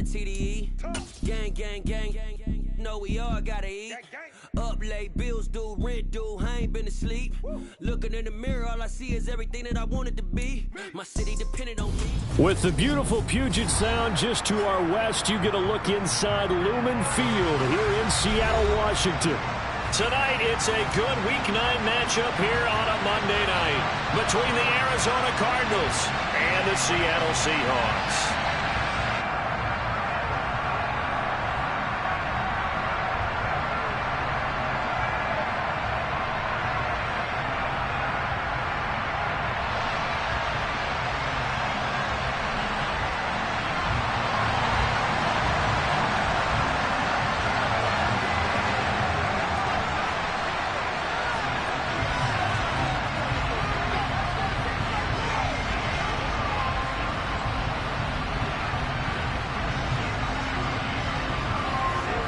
a TDE. Gang, gang, gang, gang, gang. Know we all gotta eat. Up late, bills due, rent due, I ain't been asleep. Looking in the mirror, all I see is everything that I wanted to be. My city depended on me. With the beautiful Puget Sound just to our west, you get a look inside Lumen Field here in Seattle, Washington. Tonight, it's a good Week 9 matchup here on a Monday night between the Arizona Cardinals and the Seattle Seahawks.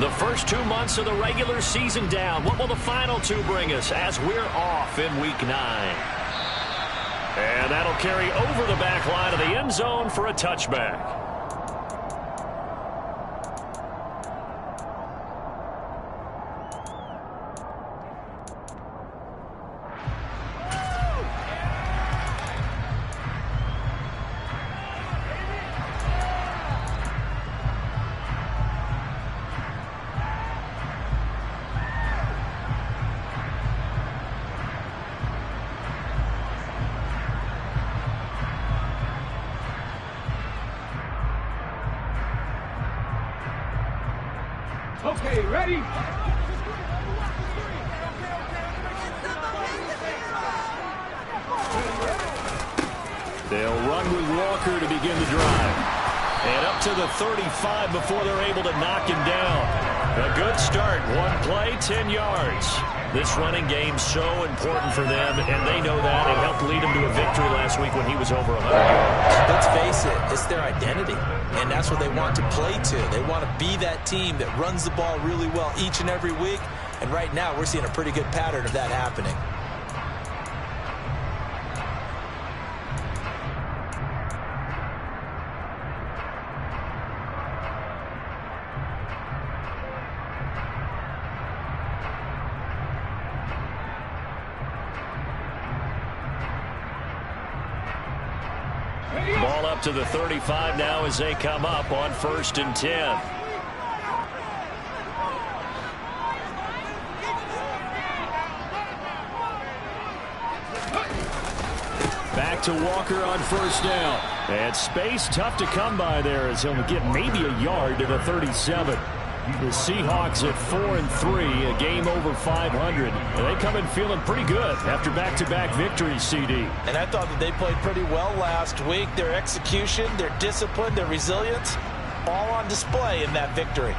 The first 2 months of the regular season down. What will the final 2 bring us as we're off in Week 9? And that'll carry over the back line of the end zone for a touchback. Okay, ready? They'll run with Walker to begin the drive. And up to the 35 before they're able to knock him down. A good start. 1 play, 10 yards. This running game's so important for them, and they know that. It helped lead them to a victory last week when he was over 100 yards. Let's face it, it's their identity, and that's what they want to play to. They want to be that team that runs the ball really well each and every week, and right now we're seeing a pretty good pattern of that happening. Ball up to the 35 now as they come up on 1st and 10. Back to Walker on 1st down. And space tough to come by there as he'll get maybe a yard to the 37. The Seahawks at 4-3, a game over 500. And they come in feeling pretty good after back-to-back victories, CD. And I thought that they played pretty well last week. Their execution, their discipline, their resilience, all on display in that victory.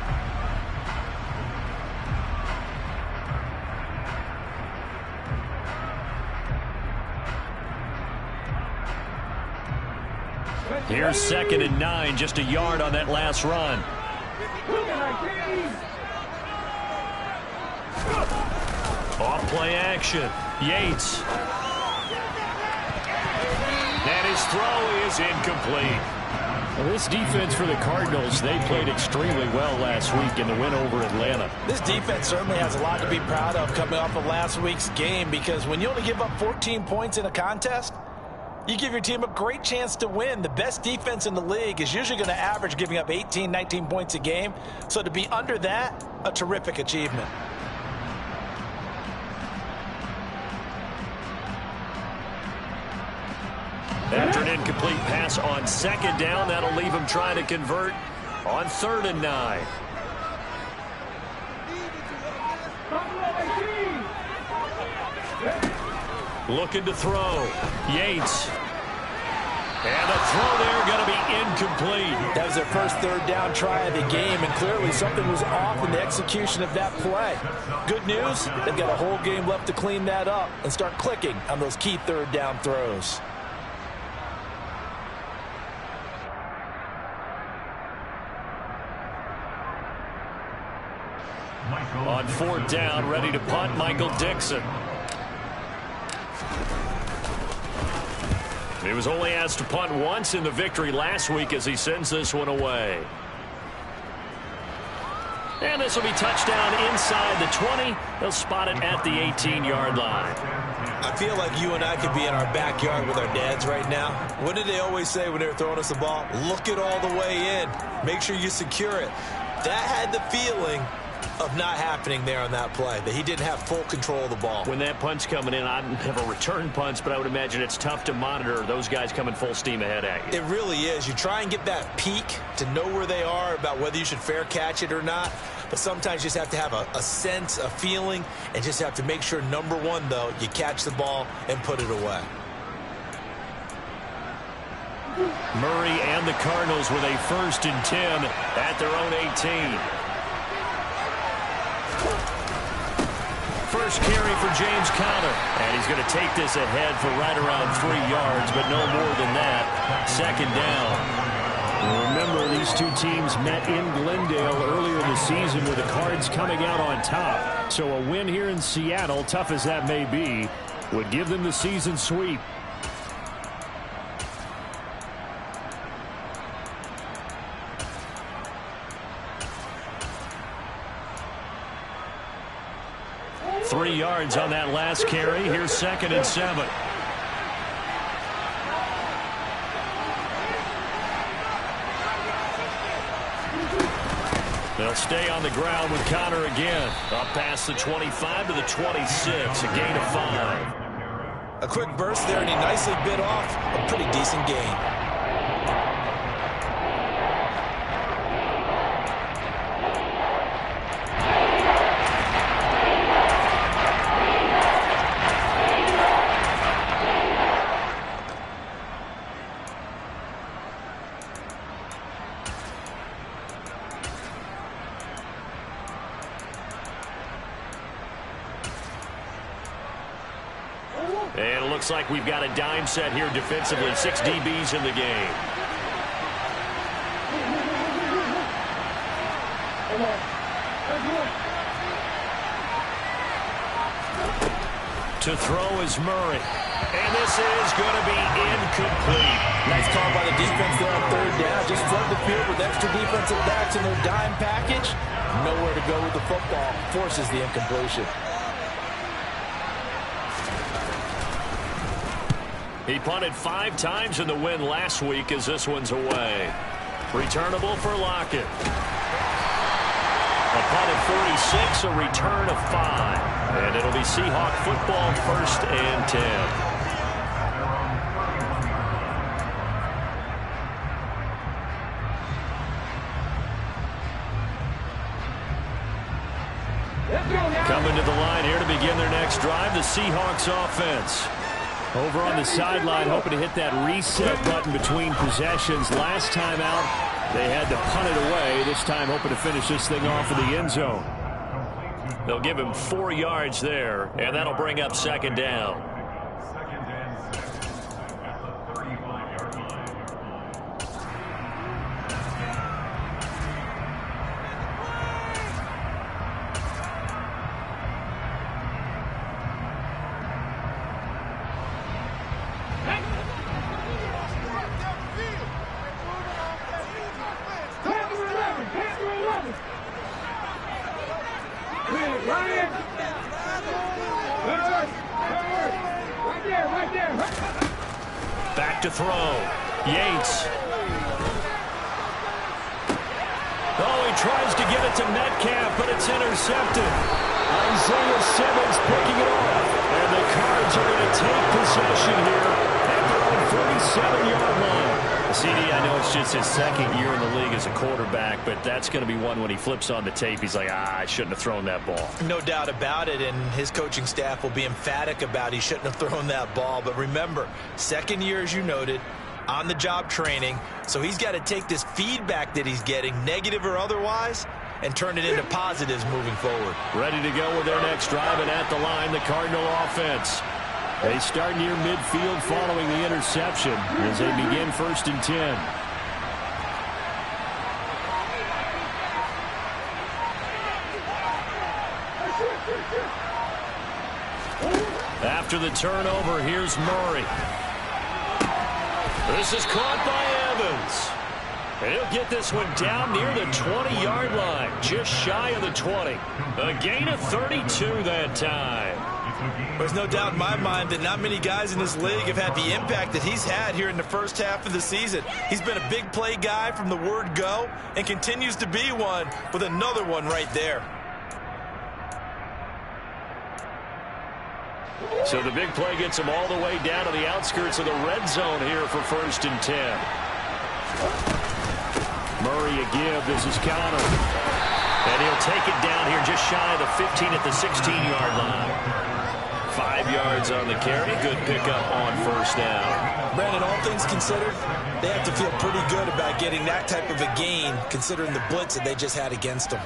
Here's 2nd and 9, just a yard on that last run. Off play action. Yates. And his throw is incomplete. Well, this defense for the Cardinals, they played extremely well last week in the win over Atlanta. This defense certainly has a lot to be proud of coming off of last week's game, because when you only give up 14 points in a contest, you give your team a great chance to win. The best defense in the league is usually going to average giving up 18, 19 points a game. So to be under that, a terrific achievement. After an incomplete pass on 2nd down, that'll leave him trying to convert on 3rd and 9. Looking to throw. Yates. And the throw there going to be incomplete. That was their first 3rd down try of the game, and clearly something was off in the execution of that play. Good news, they've got a whole game left to clean that up and start clicking on those key 3rd down throws. On 4th down, ready to punt, Michael Dixon. He was only asked to punt once in the victory last week as he sends this one away. And this will be touchdown inside the 20. They'll spot it at the 18-yard line. I feel like you and I could be in our backyard with our dads right now. What did they always say when they were throwing us the ball? Look it all the way in. Make sure you secure it. That had the feeling of not happening there on that play, that he didn't have full control of the ball. When that punch coming in, I don't have a return punch, but I would imagine it's tough to monitor those guys coming full steam ahead at you. It really is. You try and get that peek to know where they are, about whether you should fair catch it or not. But sometimes you just have to have a sense, a feeling, and just have to make sure, number one, though, you catch the ball and put it away. Murray and the Cardinals with a 1st and 10 at their own 18. First carry for James Conner. And he's going to take this ahead for right around 3 yards, but no more than that. 2nd down. Remember, these two teams met in Glendale earlier this season with the Cards coming out on top. So a win here in Seattle, tough as that may be, would give them the season sweep. Three yards on that last carry. Here's 2nd and 7. They'll stay on the ground with Conner again. Up past the 25 to the 26. A gain of 5. A quick burst there, and he nicely bit off a pretty decent gain. And it looks like we've got a dime set here defensively. 6 DBs in the game. To throw is Murray. And this is going to be incomplete. Nice call by the defense there on 3rd down. Just flood the field with extra defensive backs in their dime package. Nowhere to go with the football. Forces the incompletion. He punted 5 times in the win last week as this one's away. Returnable for Lockett. A punt of 46, a return of 5. And it'll be Seahawk football, 1st and 10. Coming to the line here to begin their next drive, the Seahawks offense. Over on the sideline, hoping to hit that reset button between possessions. Last time out, they had to punt it away. This time, hoping to finish this thing off in the end zone. They'll give him 4 yards there, and that'll bring up 2nd down. Back to throw. Yates. Oh, he tries to give it to Metcalf, but it's intercepted. Isaiah Simmons picking it off. And the Cards are going to take possession here at their own 47-yard line. CD, I know it's just his 2nd year in the league as a quarterback, but that's going to be one when he flips on the tape. He's like, I shouldn't have thrown that ball. No doubt about it, and his coaching staff will be emphatic about he shouldn't have thrown that ball. But remember, 2nd year, as you noted, on-the-job training, so he's got to take this feedback that he's getting, negative or otherwise, and turn it into positives moving forward. Ready to go with their next drive, and at the line, the Cardinal offense. They start near midfield following the interception as they begin 1st and 10. After the turnover, here's Murray. This is caught by Evans. He'll get this one down near the 20-yard line, just shy of the 20. A gain of 32 that time. There's no doubt in my mind that not many guys in this league have had the impact that he's had here in the first half of the season. He's been a big play guy from the word go and continues to be one with another one right there. So the big play gets him all the way down to the outskirts of the red zone here for 1st and 10. Murray a give. This is Connor. And he'll take it down here just shy of the 15 at the 16-yard line. 5 yards on the carry. Good pickup on 1st down. Brandon, all things considered, they have to feel pretty good about getting that type of a gain considering the blitz that they just had against them.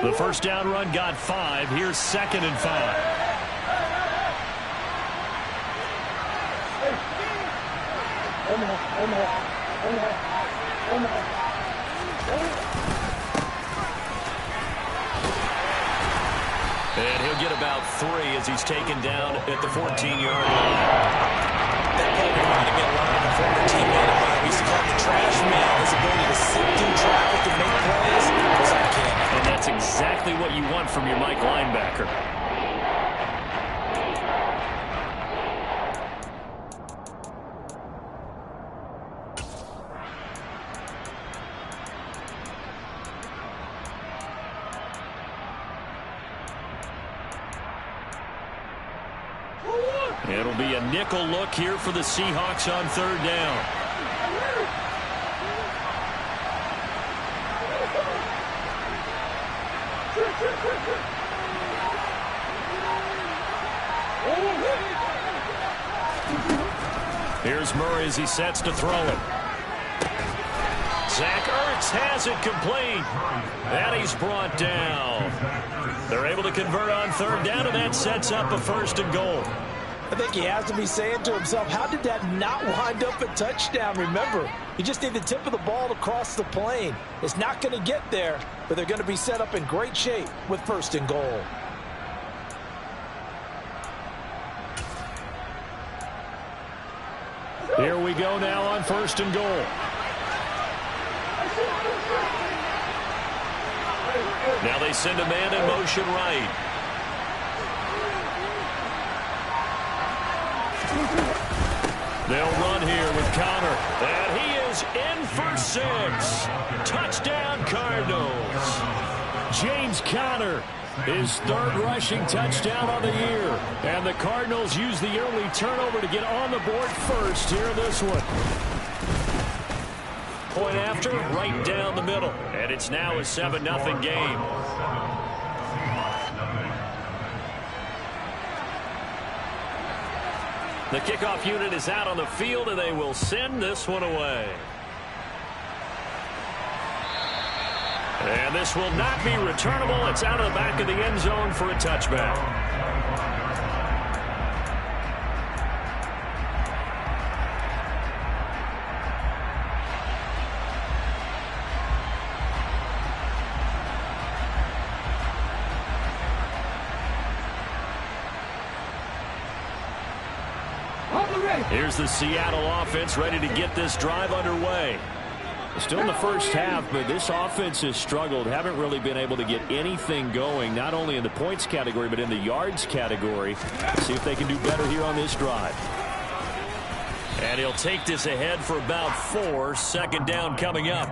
The 1st down run got 5. Here's 2nd and 5. And he'll get about 3 as he's taken down at the 14-yard line. That play reminded me a lot of a former teammate of mine. We used to call him the trash man. His ability to sit through traffic and make plays was uncanny. And that's exactly what you want from your Mike linebacker. It'll be a nickel look here for the Seahawks on 3rd down. Here's Murray as he sets to throw it. Zach Ertz has it complete. And he's brought down. They're able to convert on 3rd down, and that sets up a 1st and goal. I think he has to be saying to himself, how did that not wind up a touchdown? Remember, you just need the tip of the ball to cross the plane. It's not going to get there, but they're going to be set up in great shape with 1st and goal. Here we go now on 1st and goal. Now they send a man in motion right. They'll run here with Connor. And he is in for 6. Touchdown, Cardinals. James Conner, his 3rd rushing touchdown on the year. And the Cardinals use the early turnover to get on the board first here in this one. Point after, right down the middle. And it's now a 7-0 game. The kickoff unit is out on the field, and they will send this one away. And this will not be returnable. It's out of the back of the end zone for a touchback. Here's the Seattle offense ready to get this drive underway. Still in the first half, but this offense has struggled. Haven't really been able to get anything going, not only in the points category, but in the yards category. See if they can do better here on this drive. And he'll take this ahead for about 4. 2nd down coming up.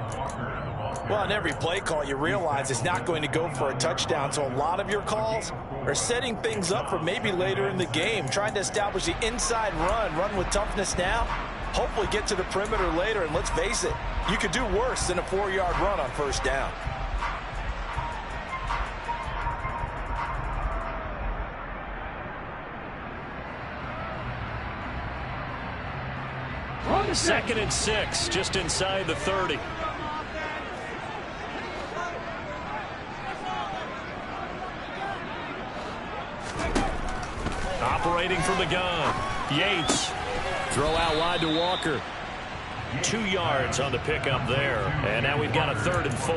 Well, on every play call, you realize it's not going to go for a touchdown, so a lot of your calls are setting things up for maybe later in the game, trying to establish the inside run with toughness now, hopefully get to the perimeter later, and let's face it, you could do worse than a 4-yard run on 1st down. Second and 6, just inside the 30. Separating from the gun. Yates. Throw out wide to Walker. 2 yards on the pickup there. And now we've got a 3rd and 4.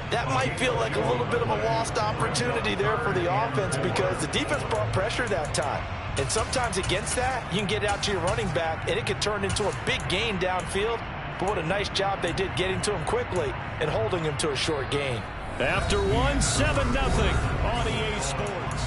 That might feel like a little bit of a lost opportunity there for the offense because the defense brought pressure that time. And sometimes against that, you can get out to your running back, and it could turn into a big gain downfield. But what a nice job they did getting to him quickly and holding him to a short gain. After 1, 7-0 on EA Sports.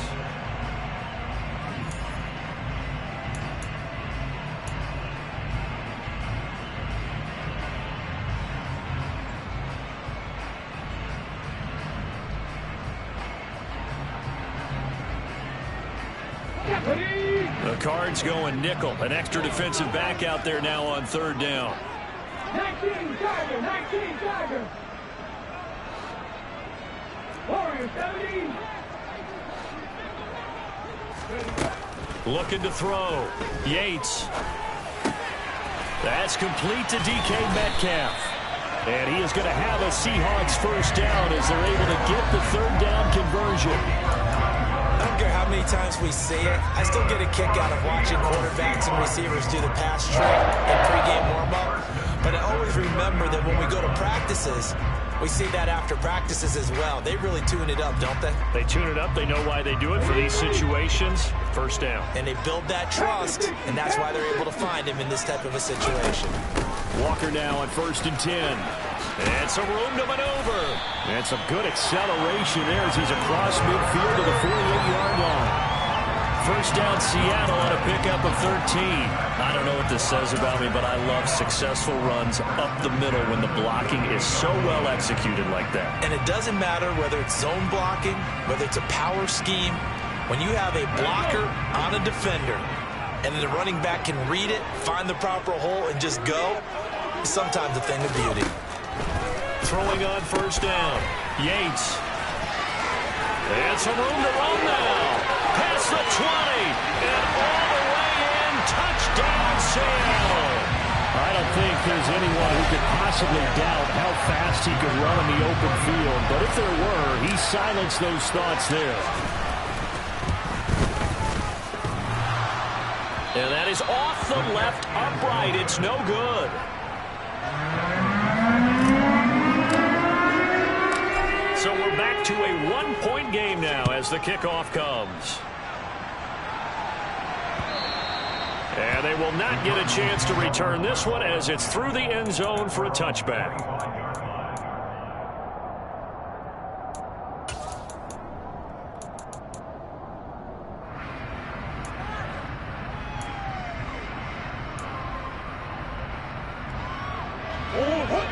The Cards going nickel. An extra defensive back out there now on 3rd down. 19 Tiger. Warriors 17. Looking to throw. Yates. That's complete to DK Metcalf. And he is going to have a Seahawks 1st down as they're able to get the 3rd down conversion. I don't care how many times we see it. I still get a kick out of watching quarterbacks and receivers do the pass trick in pregame warm-up. But I always remember that when we go to practices, we see that after practices as well. They really tune it up, don't they? They tune it up. They know why they do it for these situations. 1st down. And they build that trust, and that's why they're able to find him in this type of a situation. Walker now on 1st and 10. And some room to maneuver. And some good acceleration there as he's across midfield to the 48-yard line. 1st down Seattle on a pickup of 13. I don't know what this says about me, but I love successful runs up the middle when the blocking is so well executed like that. And it doesn't matter whether it's zone blocking, whether it's a power scheme. When you have a blocker on a defender and the running back can read it, find the proper hole, and just go, it's sometimes a thing of beauty. Throwing on 1st down. Yates. And some room to run now. Past the 20. And all the way in. Touchdown, Seattle. I don't think there's anyone who could possibly doubt how fast he could run in the open field. But if there were, he silenced those thoughts there. And that is off the left upright. It's no good. So we're back to a 1-point game now as the kickoff comes. And they will not get a chance to return this one as it's through the end zone for a touchback.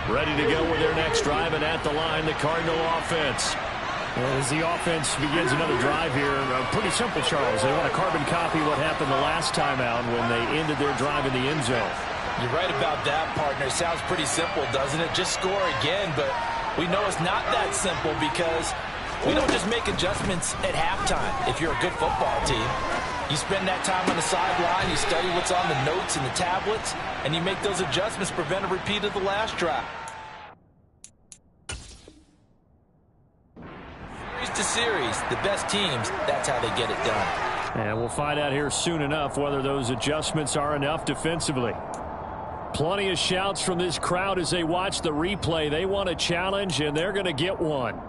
Ready to go with their next drive, and at the line, the Cardinal offense. As the offense begins another drive here, pretty simple, Charles. They want to carbon copy what happened the last time out when they ended their drive in the end zone. You're right about that, partner. Sounds pretty simple, doesn't it? Just score again, but we know it's not that simple because we don't just make adjustments at halftime if you're a good football team. You spend that time on the sideline, you study what's on the notes and the tablets, and you make those adjustments, prevent a repeat of the last drive. Series to series, the best teams, that's how they get it done. And we'll find out here soon enough whether those adjustments are enough defensively. Plenty of shouts from this crowd as they watch the replay. They want a challenge, and they're going to get one.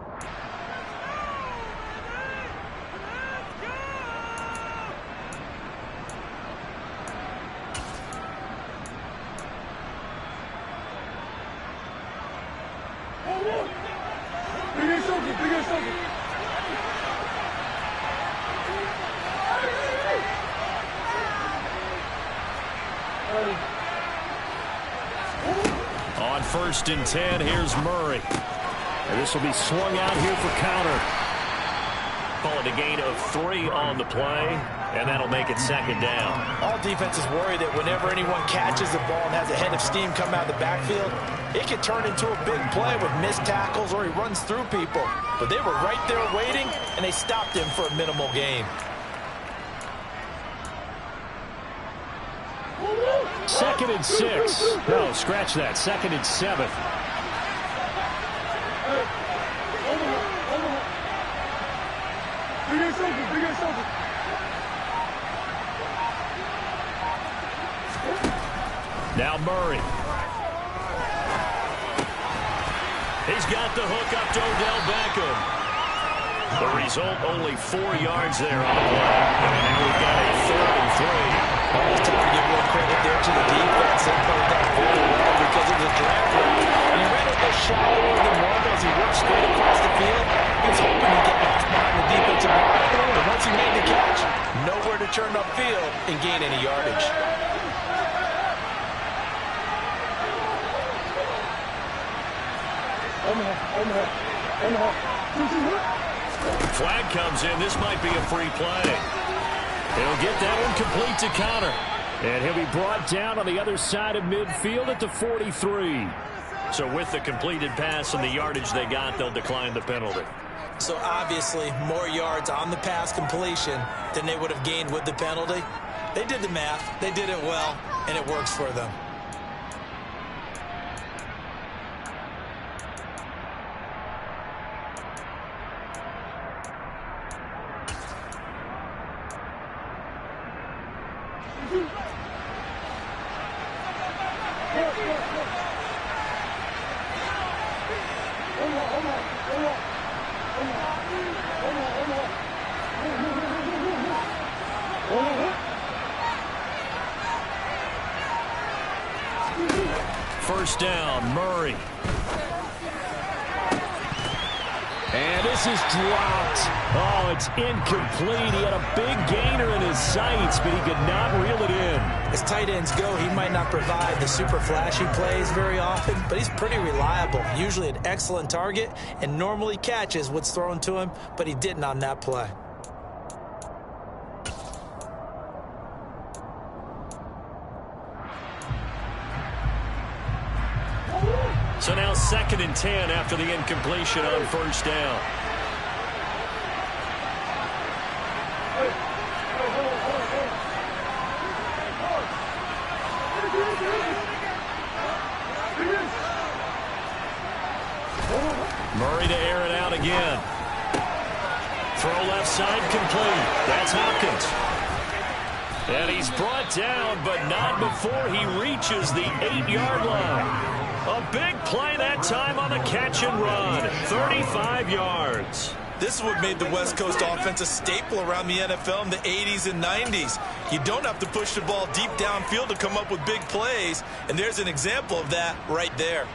On 1st and 10, here's Murray. And this will be swung out here for counter. Call it a gain of 3 on the play, and that'll make it 2nd down. All defenses worry that whenever anyone catches the ball and has a head of steam come out of the backfield, it could turn into a big play with missed tackles or he runs through people. But they were right there waiting, and they stopped him for a minimal gain. 2nd and 6. No, scratch that. 2nd and 7. Now Murray. He's got the hook up to Odell Beckham. The result, only 4 yards there on the play. And now we've got a 3rd and 3. Always tough to give real credit there to the defense. They played that very well because it was a drag route. And he ran it a little shallower than normal as he worked straight across the field. He was hoping to get lost behind the defensive line. But once he made the catch, nowhere to turn upfield and gain any yardage. Flag comes in. This might be a free play. He'll get that one complete to Connor. And he'll be brought down on the other side of midfield at the 43. So with the completed pass and the yardage they got, they'll decline the penalty. So obviously more yards on the pass completion than they would have gained with the penalty. They did the math. They did it well, and it works for them. First down, Murray. And this is dropped. Oh, it's incomplete. He had a big gainer in his sights, but he could not reel it in. As tight ends go, he might not provide the super flashy plays very often, but he's pretty reliable. Usually an excellent target and normally catches what's thrown to him, but he didn't on that play. So now 2nd and 10 after the incompletion on first down. Murray to air it out again. Throw left side complete. That's Hopkins. And he's brought down, but not before he reaches the 8-yard line. A big play that time on the catch and run. 35 yards. This is what made the West Coast offense a staple around the NFL in the 80s and 90s. You don't have to push the ball deep downfield to come up with big plays, and there's an example of that right there.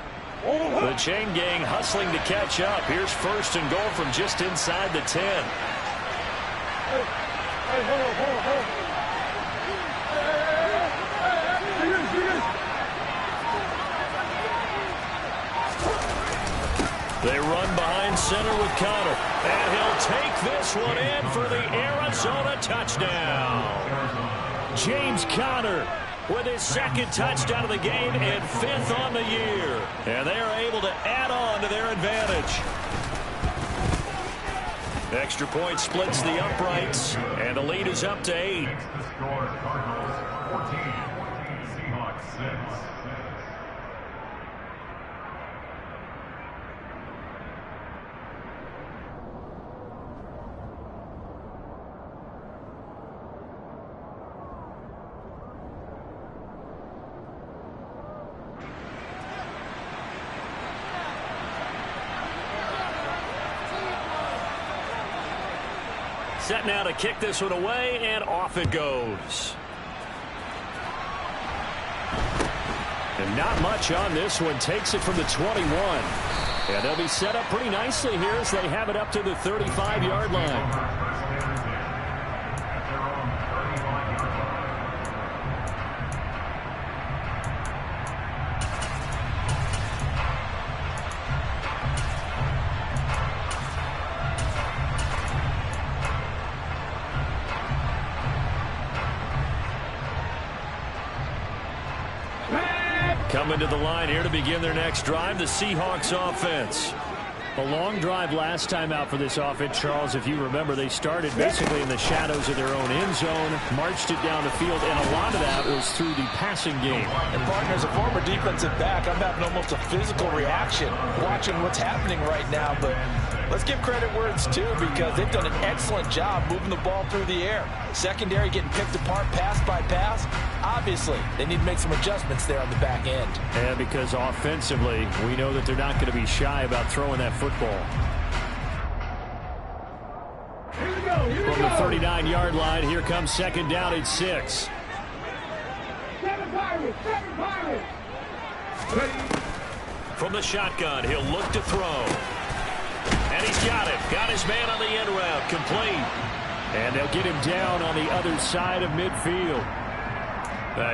The chain gang hustling to catch up. Here's 1st and goal from just inside the 10. They run behind center with Connor. And he'll take this one in for the Arizona touchdown. James Conner with his 2nd touchdown of the game and 5th on the year. And they are able to add on to their advantage. Extra point splits the uprights, and the lead is up to 8. Cardinals 14, Seahawks 6. Set now to kick this one away, and off it goes. And not much on this one. Takes it from the 21. And they'll be set up pretty nicely here as they have it up to the 35-yard line. Coming to the line here to begin their next drive, the Seahawks offense. A long drive last time out for this offense, Charles. If you remember, they started basically in the shadows of their own end zone, marched it down the field, and a lot of that was through the passing game. And partner, as a former defensive back, I'm having almost a physical reaction watching what's happening right now, but Let's give credit where it's due because they've done an excellent job moving the ball through the air. Secondary getting picked apart pass by pass. Obviously, they need to make some adjustments there on the back end. And because offensively, we know that they're not going to be shy about throwing that football. From the 39-yard line, here comes second down at 6. Seven Pirates, seven Pirates. From the shotgun, he'll look to throw. And he's got it. Got his man on the end route. Complete. And they'll get him down on the other side of midfield.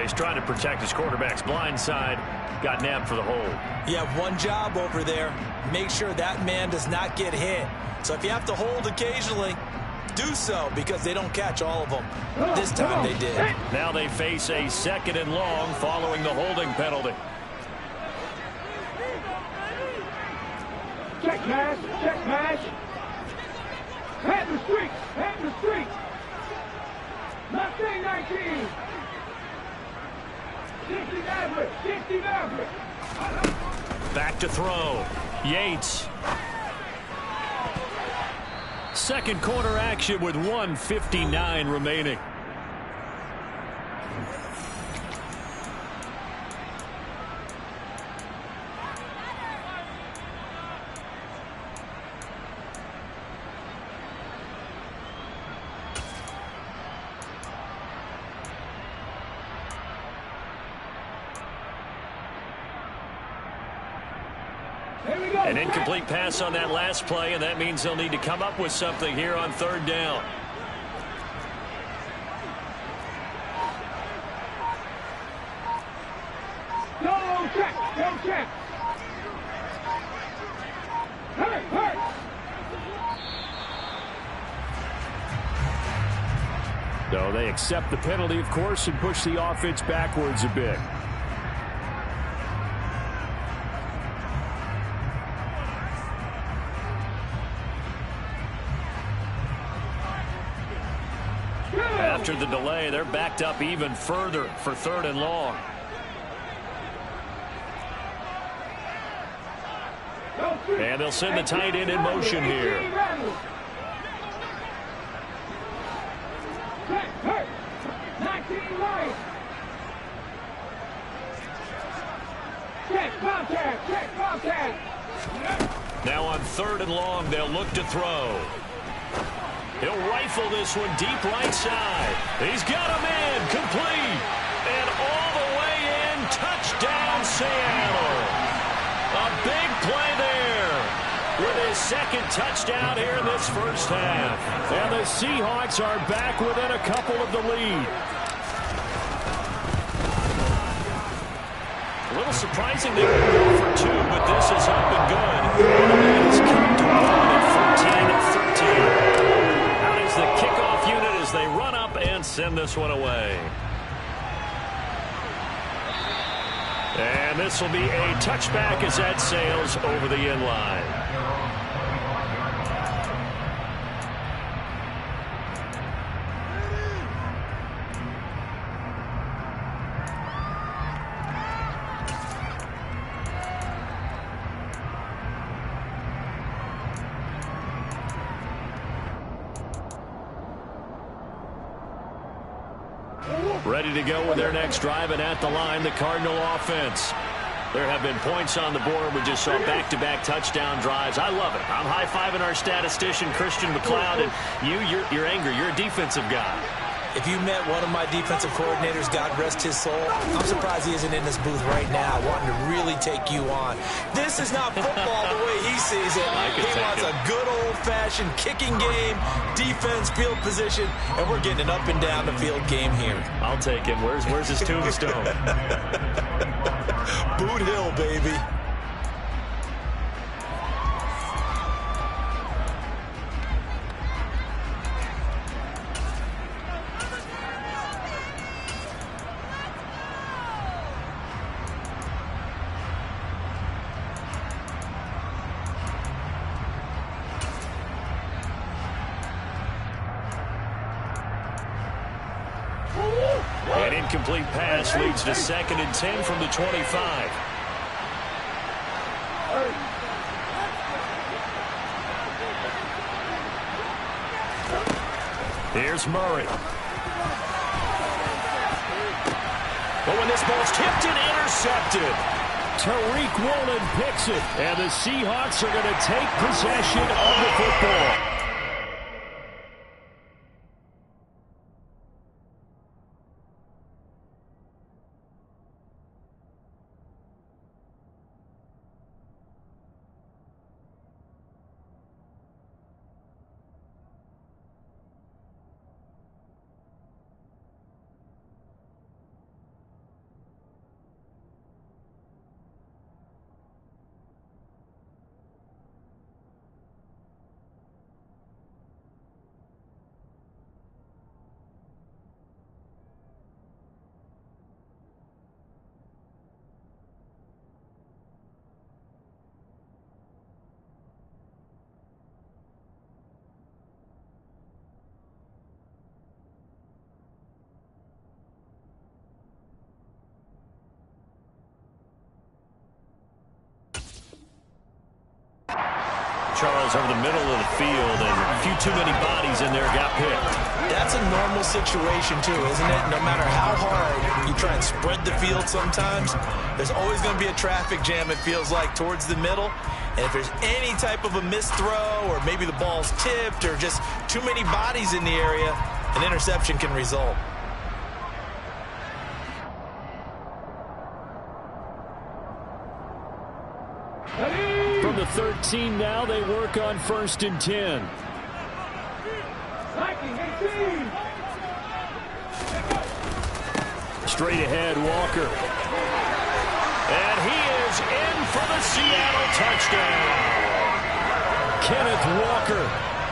He's trying to protect his quarterback's blind side. Got nabbed for the hold. You have one job over there. Make sure that man does not get hit. So if you have to hold occasionally, do so because they don't catch all of them. This time they did. Now they face a 2nd and long following the holding penalty. Check pass, check pass. Head the street, head the street. Mustang 19. 60 Maverick, 60 Maverick. Back to throw. Yates. Second quarter action with 1:59 remaining. An incomplete pass on that last play, and that means they'll need to come up with something here on 3rd down. Go check, go check. Hurt, hurt. So they accept the penalty, of course, and push the offense backwards a bit. After the delay, they're backed up even further for 3rd and long. And they'll send the tight end in motion here. Hurt. 19 right. Check contact, check contact. Now on 3rd and long, they'll look to throw. He'll rifle this one deep right side. He's got a man complete. And all the way in, touchdown Seattle. A big play there with his 2nd touchdown here in this first half. And the Seahawks are back within a couple of the lead. A little surprising they wouldn't go for 2, but this is up and good. And it's come to 1 at 14-13. The kickoff unit as they run up and send this one away. And this will be a touchback as that sails over the end line. Ready to go with their next drive, and at the line, the Cardinal offense. There have been points on the board. We just saw back-to-back touchdown drives. I love it. I'm high-fiving our statistician, Christian McLeod, and you're angry. You're a defensive guy. If you met one of my defensive coordinators, God rest his soul, I'm surprised he isn't in this booth right now wanting to really take you on. This is not football the way he sees it. He wants a good old-fashioned kicking game, defense, field position, and we're getting an up-and-down-the-field game here. I'll take him. Where's his tombstone? Boot Hill, baby. An incomplete pass leads to 2nd and 10 from the 25. Here's Murray. But when this ball's tipped and intercepted, Tariq Woolen picks it, and the Seahawks are going to take possession of the football. Charles over the middle of the field, and a few too many bodies in there got picked. That's a normal situation too, isn't it? No matter how hard you try and spread the field sometimes, there's always going to be a traffic jam, it feels like, towards the middle. And if there's any type of a missed throw, or maybe the ball's tipped, or just too many bodies in the area, an interception can result. From the 13 now, they work on 1st and 10. Straight ahead, Walker. And he is in for the Seattle touchdown. Kenneth Walker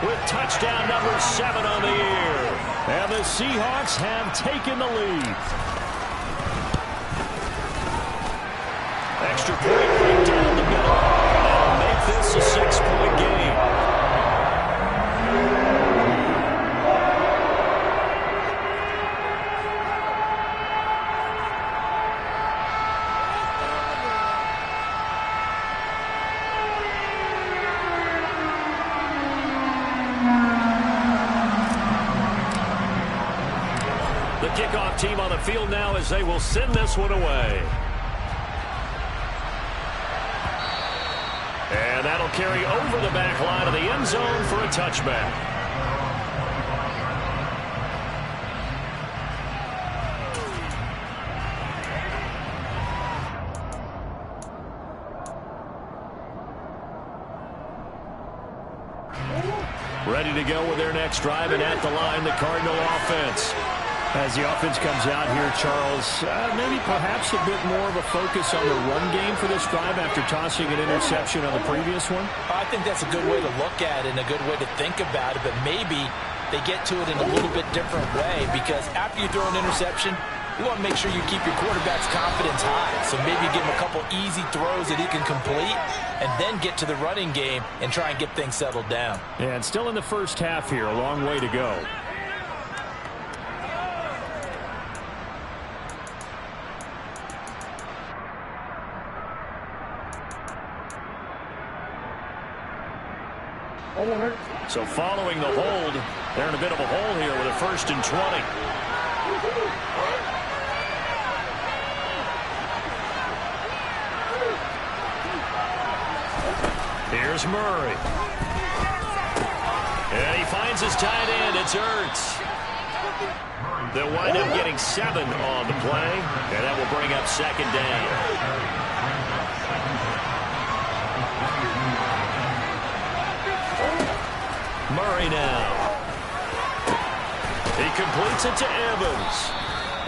with touchdown number 7 on the year. And the Seahawks have taken the lead. Extra point right down the middle. That'll make this a 6-point game. The kickoff team on the field now as they will send this one away. And that'll carry over the back line of the end zone for a touchback. Ready to go with their next drive, and at the line, the Cardinal offense. As the offense comes out here, Charles, maybe perhaps a bit more of a focus on the run game for this drive after tossing an interception on the previous one? I think that's a good way to look at it and a good way to think about it, but maybe they get to it in a little bit different way, because after you throw an interception, you want to make sure you keep your quarterback's confidence high. So maybe give him a couple easy throws that he can complete and then get to the running game and try and get things settled down. And still in the first half here, a long way to go. So following the hold, they're in a bit of a hole here with a 1st and 20. Here's Murray. And he finds his tight end. It's Ertz. They'll wind up getting 7 on the play, and that will bring up 2nd down. Murray now. He completes it to Evans.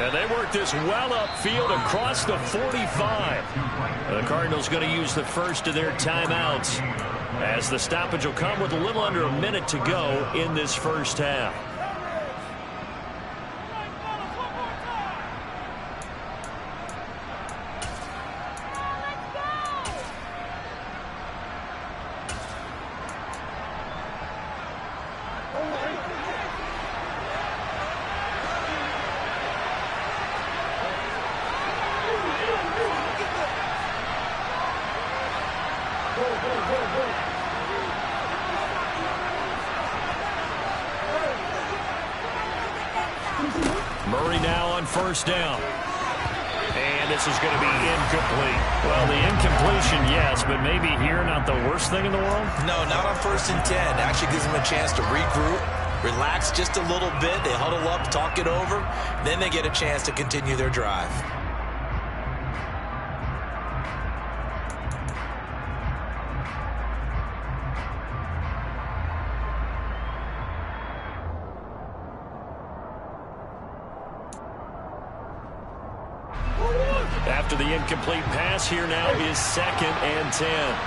And they work this well upfield across the 45. The Cardinals going to use the first of their timeouts, as the stoppage will come with a little under a minute to go in this first half. first down. And this is going to be incomplete. Well, the incompletion, yes, but maybe here not the worst thing in the world? No, not on 1st and 10. Actually gives them a chance to regroup, relax just a little bit. They huddle up, talk it over. Then they get a chance to continue their drive. After the incomplete pass, here now is 2nd and 10.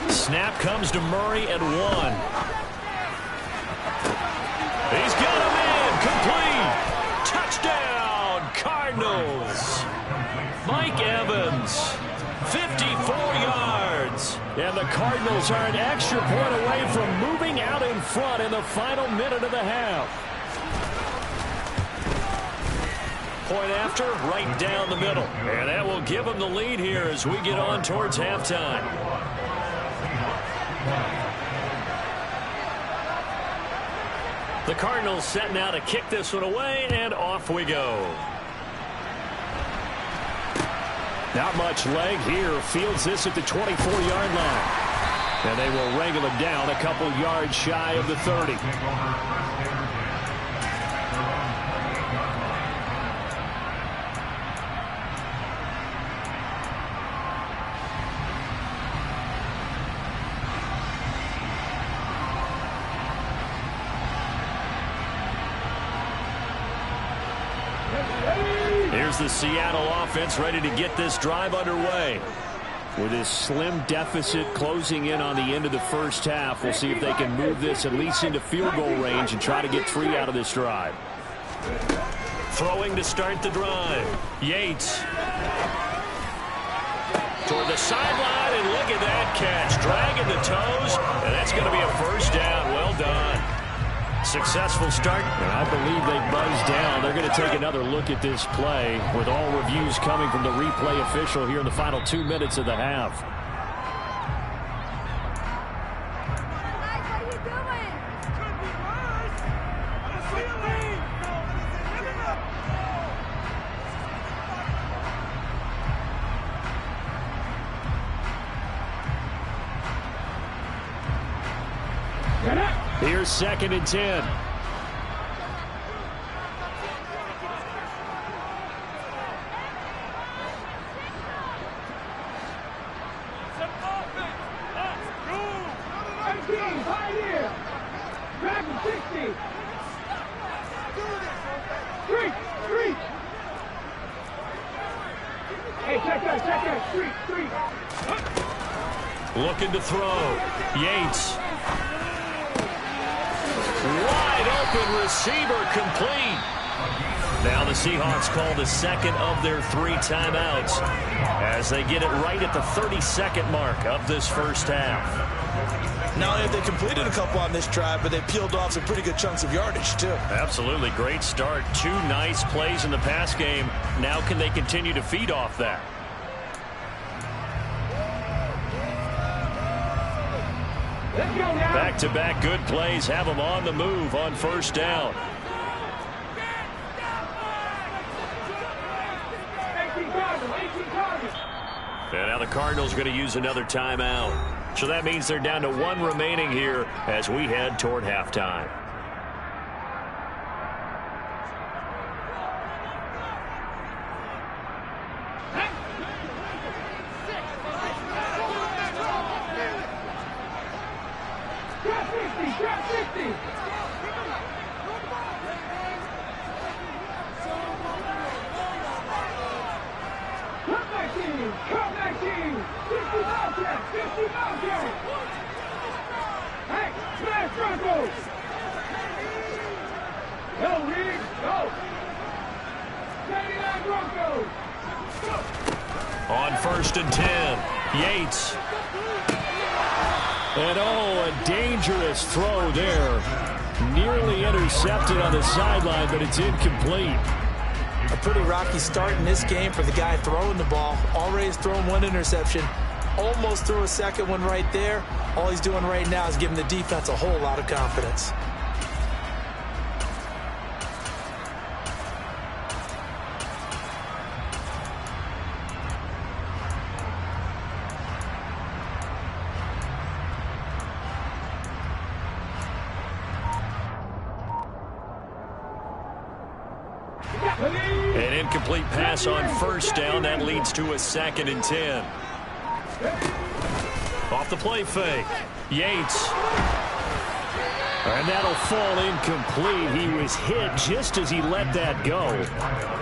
Snap comes to Murray at 1. He's got a man. Complete. Touchdown, Cardinals. Mike Evans. 54 yards. And the Cardinals are an extra point away from moving out in front in the final minute of the half. Point after, right down the middle. And that will give them the lead here as we get on towards halftime. The Cardinals set now to kick this one away, and off we go. Not much leg here. Fields this at the 24-yard line. And they will wrangle him down a couple yards shy of the 30. Here's the Seattle offense ready to get this drive underway. With this slim deficit closing in on the end of the first half, we'll see if they can move this at least into field goal range and try to get 3 out of this drive. Throwing to start the drive. Yates. Toward the sideline, and look at that catch. Dragging the toes, and that's going to be a first down. Well done. Successful start, and I believe they buzzed down. They're going to take another look at this play with all reviews coming from the replay official here in the final 2 minutes of the half. Here's 2nd and 10. Looking to throw. Yates. Wide open receiver, complete. Now the Seahawks call the second of their 3 timeouts as they get it right at the 32nd mark of this first half. Not only have they completed a couple on this drive, but they peeled off some pretty good chunks of yardage, too. Absolutely. Great start. 2 nice plays in the pass game. Now can they continue to feed off that? Back-to-back good plays have them on the move on first down. And now the Cardinals are going to use another timeout. So that means they're down to 1 remaining here as we head toward halftime. On 1st and 10, Yates. And a dangerous throw there. Nearly intercepted on the sideline, but it's incomplete. A pretty rocky start in this game for the guy throwing the ball. Already has thrown one interception. Almost threw a second one right there. All he's doing right now is giving the defense a whole lot of confidence. An incomplete pass on first down. That leads to a 2nd and 10. Off the play fake. Yates. And that'll fall incomplete. He was hit just as he let that go.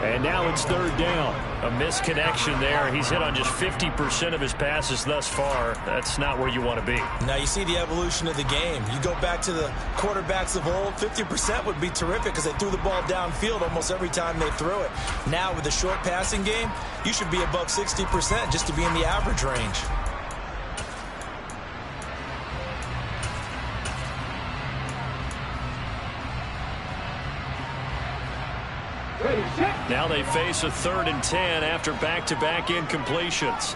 And now it's 3rd down. A misconnection there. He's hit on just 50% of his passes thus far. That's not where you want to be. Now you see the evolution of the game. You go back to the quarterbacks of old, 50% would be terrific because they threw the ball downfield almost every time they threw it. Now with the short passing game, you should be above 60% just to be in the average range. Now they face a 3rd and 10 after back-to-back incompletions.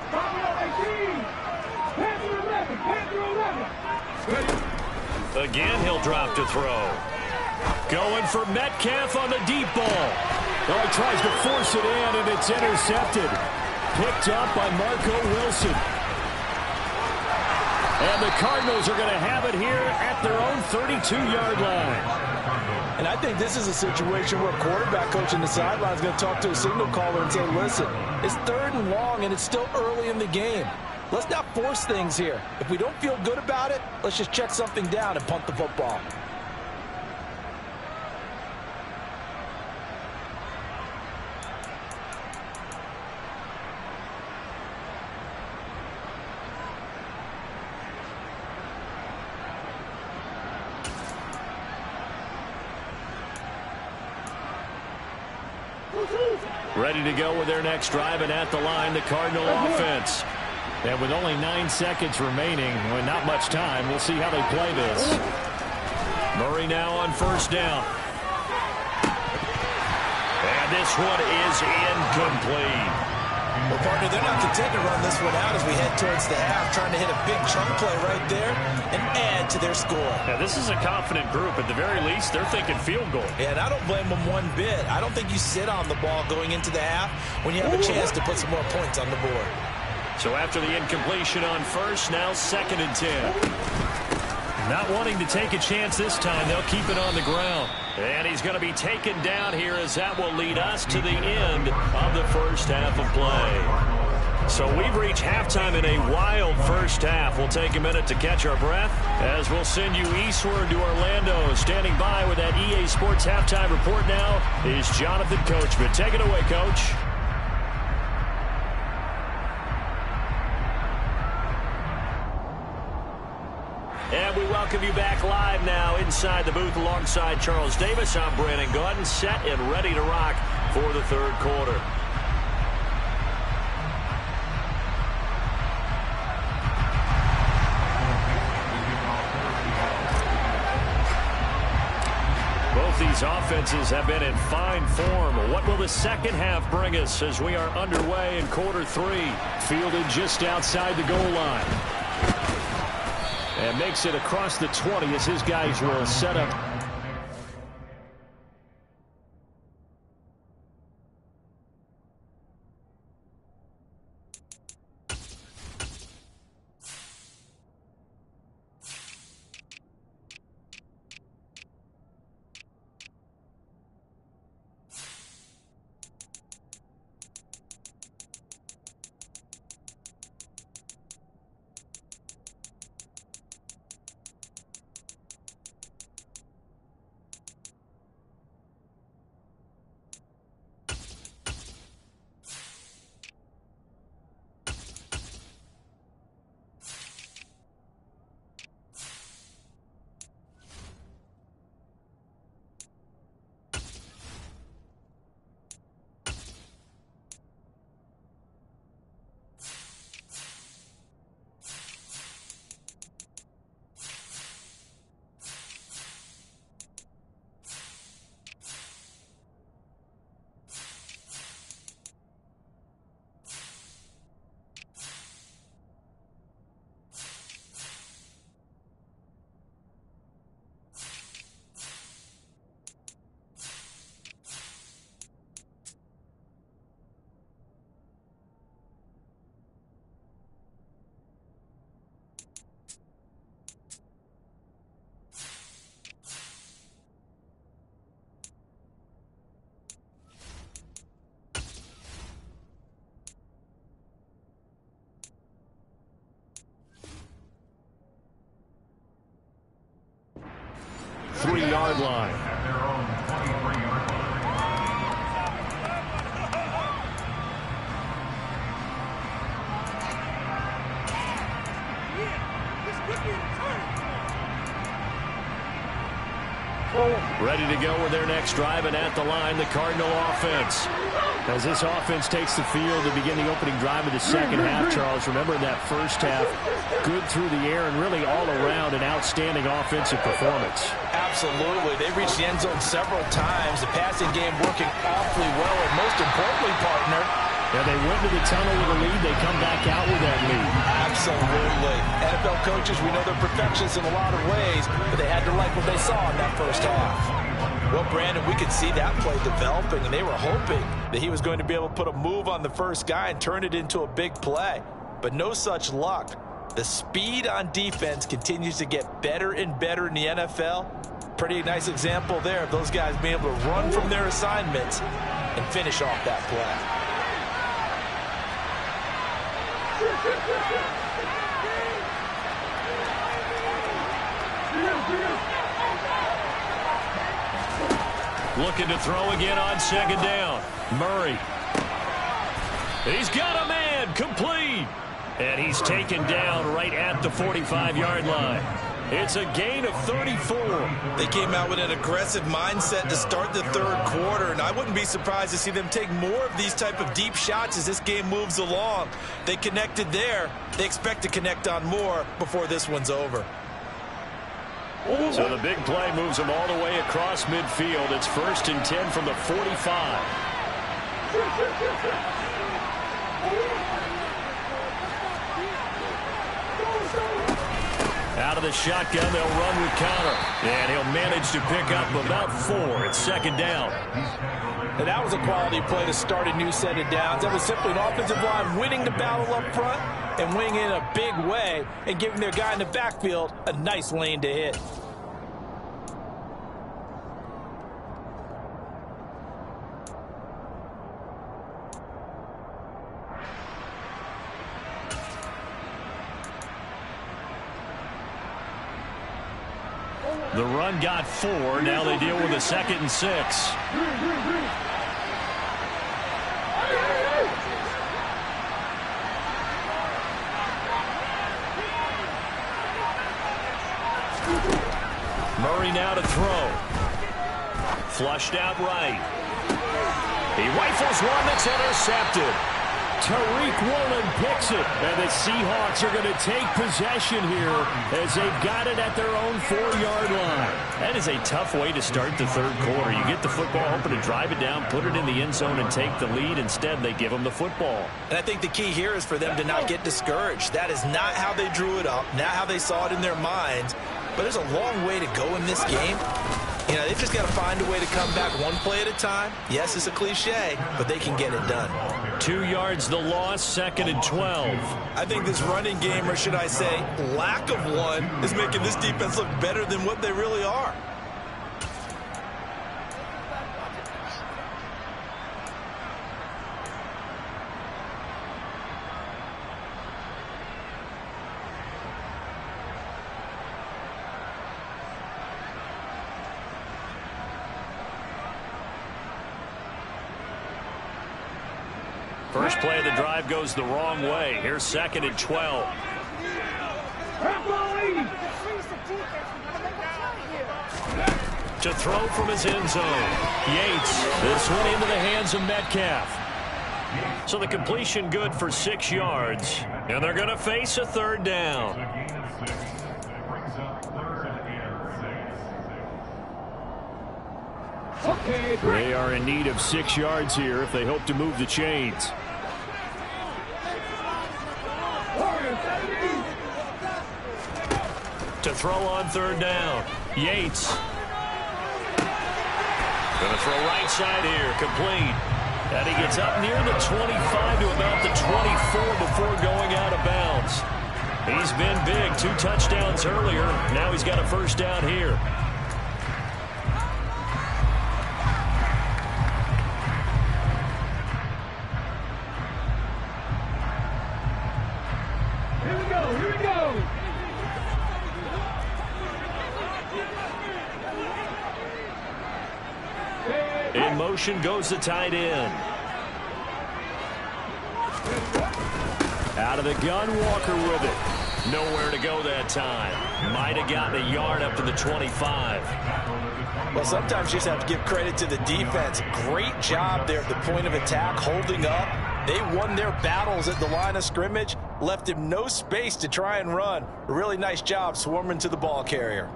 Again, he'll drop to throw. Going for Metcalf on the deep ball. Oh, he tries to force it in, and it's intercepted. Picked up by Marco Wilson. And the Cardinals are going to have it here at their own 32-yard line. And I think this is a situation where a quarterback coach in the sideline is going to talk to a signal caller and say, listen, it's 3rd and long, and it's still early in the game. Let's not force things here. If we don't feel good about it, let's just check something down and punt the football. Ready to go with their next drive, and at the line, the Cardinal offense. And with only 9 seconds remaining, with not much time, we'll see how they play this. Murray now on 1st down. And this one is incomplete. Well, partner, they're not content to run this one out as we head towards the half, trying to hit a big chunk play right there and add to their score. Yeah, this is a confident group. At the very least, they're thinking field goal. Yeah, and I don't blame them one bit. I don't think you sit on the ball going into the half when you have a chance to put some more points on the board. So after the incompletion on first, now 2nd and 10. Not wanting to take a chance this time, they'll keep it on the ground. And he's going to be taken down here as that will lead us to the end of the first half of play. So we've reached halftime in a wild first half. We'll take a minute to catch our breath as we'll send you eastward to Orlando. Standing by with that EA Sports halftime report now is Jonathan Coachman. Take it away, Coach. And we welcome you back live now inside the booth alongside Charles Davis. I'm Brandon Gaudin, set and ready to rock for the 3rd quarter. Both these offenses have been in fine form. What will the second half bring us as we are underway in quarter 3? Fielded just outside the goal line. And makes it across the 20 as his guys will set up. 23-yard line. At their own 23-yard line. Ready to go with their next drive, and at the line, the Cardinal offense. As this offense takes the field to begin the opening drive of the second half, Charles, remember in that first half, good through the air and really all around an outstanding offensive performance. Absolutely. They reached the end zone several times. The passing game working awfully well, and most importantly, partner, yeah, they went to the tunnel with a lead. They come back out with that lead. absolutely. NFL coaches, we know they're perfectionists in a lot of ways, but they had to like what they saw in that first half. Well, Brandon, we could see that play developing, and they were hoping that he was going to be able to put a move on the first guy and turn it into a big play. But no such luck. The speed on defense continues to get better and better in the NFL. Pretty nice example there of those guys being able to run from their assignments and finish off that play. Looking to throw again on second down. Murray. He's got a man, complete. And he's taken down right at the 45-yard line. It's a gain of 34. They came out with an aggressive mindset to start the third quarter, and I wouldn't be surprised to see them take more of these type of deep shots as this game moves along. They connected there. They expect to connect on more before this one's over. So the big play moves them all the way across midfield. It's 1st and 10 from the 45. Out of the shotgun, they'll run with Connor. And he'll manage to pick up about 4. It's 2nd down. And that was a quality play to start a new set of downs. That was simply an offensive line winning the battle up front and winning in a big way and giving their guy in the backfield a nice lane to hit. The run got 4. Now they deal with a 2nd and 6. Murray now to throw. Flushed out right. He rifles one that's intercepted. Tariq Woolen picks it, and the Seahawks are going to take possession here as they've got it at their own 4-yard line. That is a tough way to start the third quarter. You get the football, hoping to drive it down, put it in the end zone, and take the lead. Instead, they give them the football. And I think the key here is for them to not get discouraged. That is not how they drew it up, not how they saw it in their minds. But there's a long way to go in this game. You know, they've just got to find a way to come back one play at a time. Yes, it's a cliche, but they can get it done. 2 yards the loss, 2nd and 12. I think this running game, or should I say lack of one, is making this defense look better than what they really are. First play of the drive goes the wrong way. Here's 2nd and 12. To throw from his end zone. Yates. This one into the hands of Metcalf. So the completion good for 6 yards. And they're going to face a 3rd down. They are in need of 6 yards here if they hope to move the chains. To throw on 3rd down. Yates. Going to throw right side here. Complete. And he gets up near the 25 to about the 24 before going out of bounds. He's been big. 2 touchdowns earlier. Now he's got a 1st down here. In motion goes the tight end. Out of the gun, Walker with it. Nowhere to go that time. Might have gotten a yard up to the 25. Well, sometimes you just have to give credit to the defense. Great job there at the point of attack, holding up. They won their battles at the line of scrimmage, left him no space to try and run. A really nice job swarming to the ball carrier.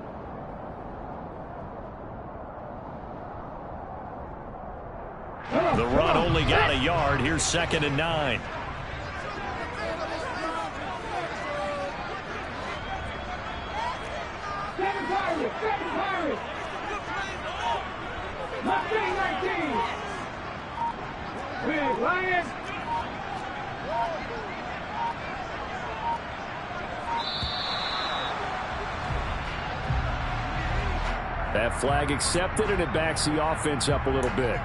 The run only got a yard. Here's 2nd and 9. Second Pirates! Mustang 19! Big Lions! That flag accepted, and it backs the offense up a little bit.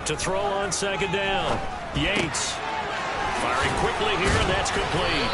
To throw on 2nd down. Yates firing quickly here, and that's complete.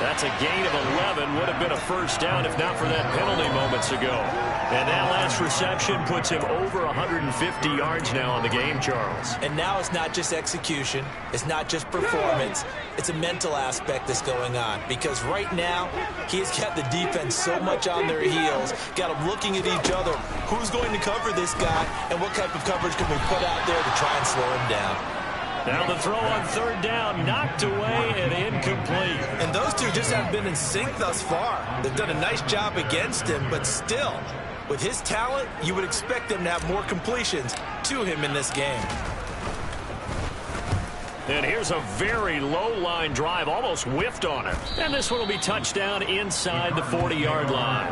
That's a gain of 11. Would have been a first down if not for that penalty moments ago. And that last reception puts him over 150 yards now on the game, Charles. And now it's not just execution. It's not just performance. It's a mental aspect that's going on. Because right now, he's got the defense so much on their heels, got them looking at each other. Who's going to cover this guy, and what type of coverage can we put out there to try and slow him down? Now the throw on 3rd down, knocked away and incomplete. And those two just haven't been in sync thus far. They've done a nice job against him, but still, with his talent, you would expect them to have more completions to him in this game. And here's a very low-line drive, almost whiffed on it. And this one will be touchdown inside the 40-yard line.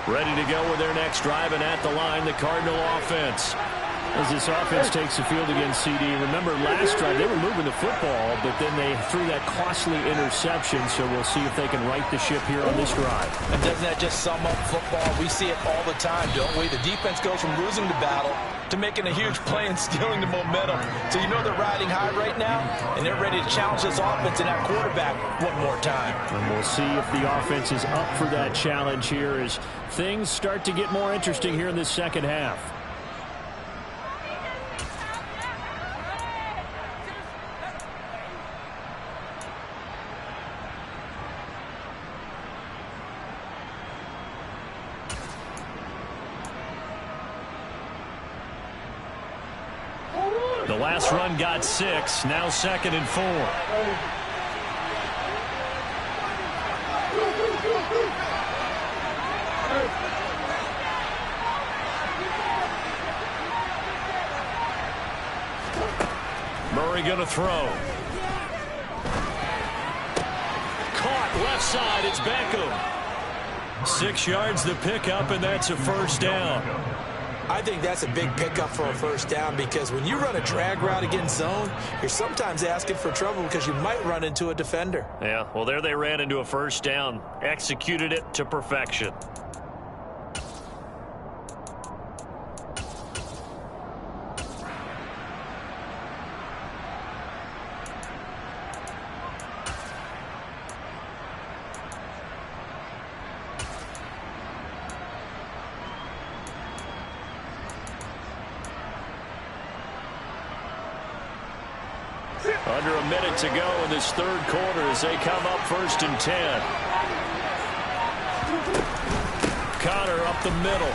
Ready to go with their next drive, and at the line, the Cardinal offense. As this offense takes the field against CD, remember last drive they were moving the football, but then they threw that costly interception, so we'll see if they can right the ship here on this drive. And doesn't that just sum up football? We see it all the time, don't we? The defense goes from losing the battle to making a huge play and stealing the momentum. So you know they're riding high right now, and they're ready to challenge this offense and that quarterback one more time. And we'll see if the offense is up for that challenge here as things start to get more interesting here in this second half. The last run got 6, now 2nd and 4. Murray going to throw. Caught left side, it's Beckham. 6 yards the pickup, and that's a first down. I think that's a big pickup for a first down because when you run a drag route against zone, you're sometimes asking for trouble because you might run into a defender. Yeah, well, there they ran into a first down. Executed it to perfection. Under a minute to go in this third quarter as they come up 1st and 10. Connor up the middle.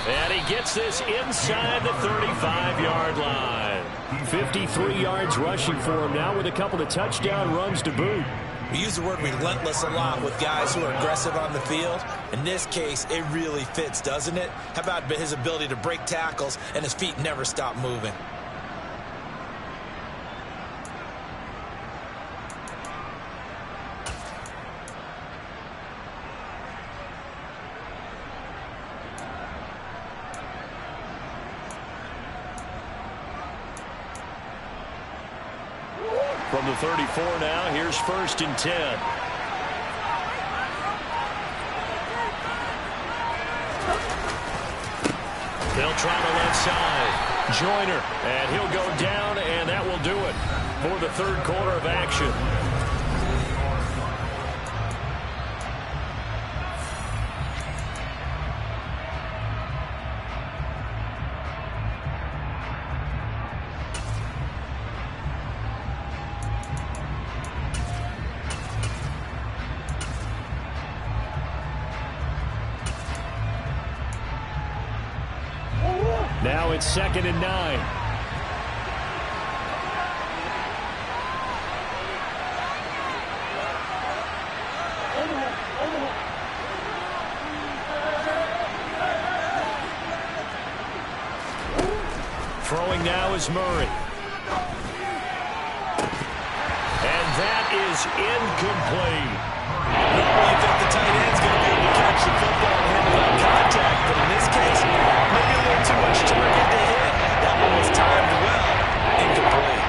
And he gets this inside the 35-yard line. 53 yards rushing for him now with a couple of touchdown runs to boot. We use the word relentless a lot with guys who are aggressive on the field. In this case, it really fits, doesn't it? How about his ability to break tackles and his feet never stop moving? From the 34 now, here's 1st and 10. They'll try the left side. Joyner, and he'll go down, and that will do it for the third quarter of action. Now it's 2nd and 9. Throwing now is Murray. And that is incomplete. You think the tight end's going to be able to catch the football and handle that contact, but in this case, maybe a little too much target to hit. That one was timed well. Incomplete.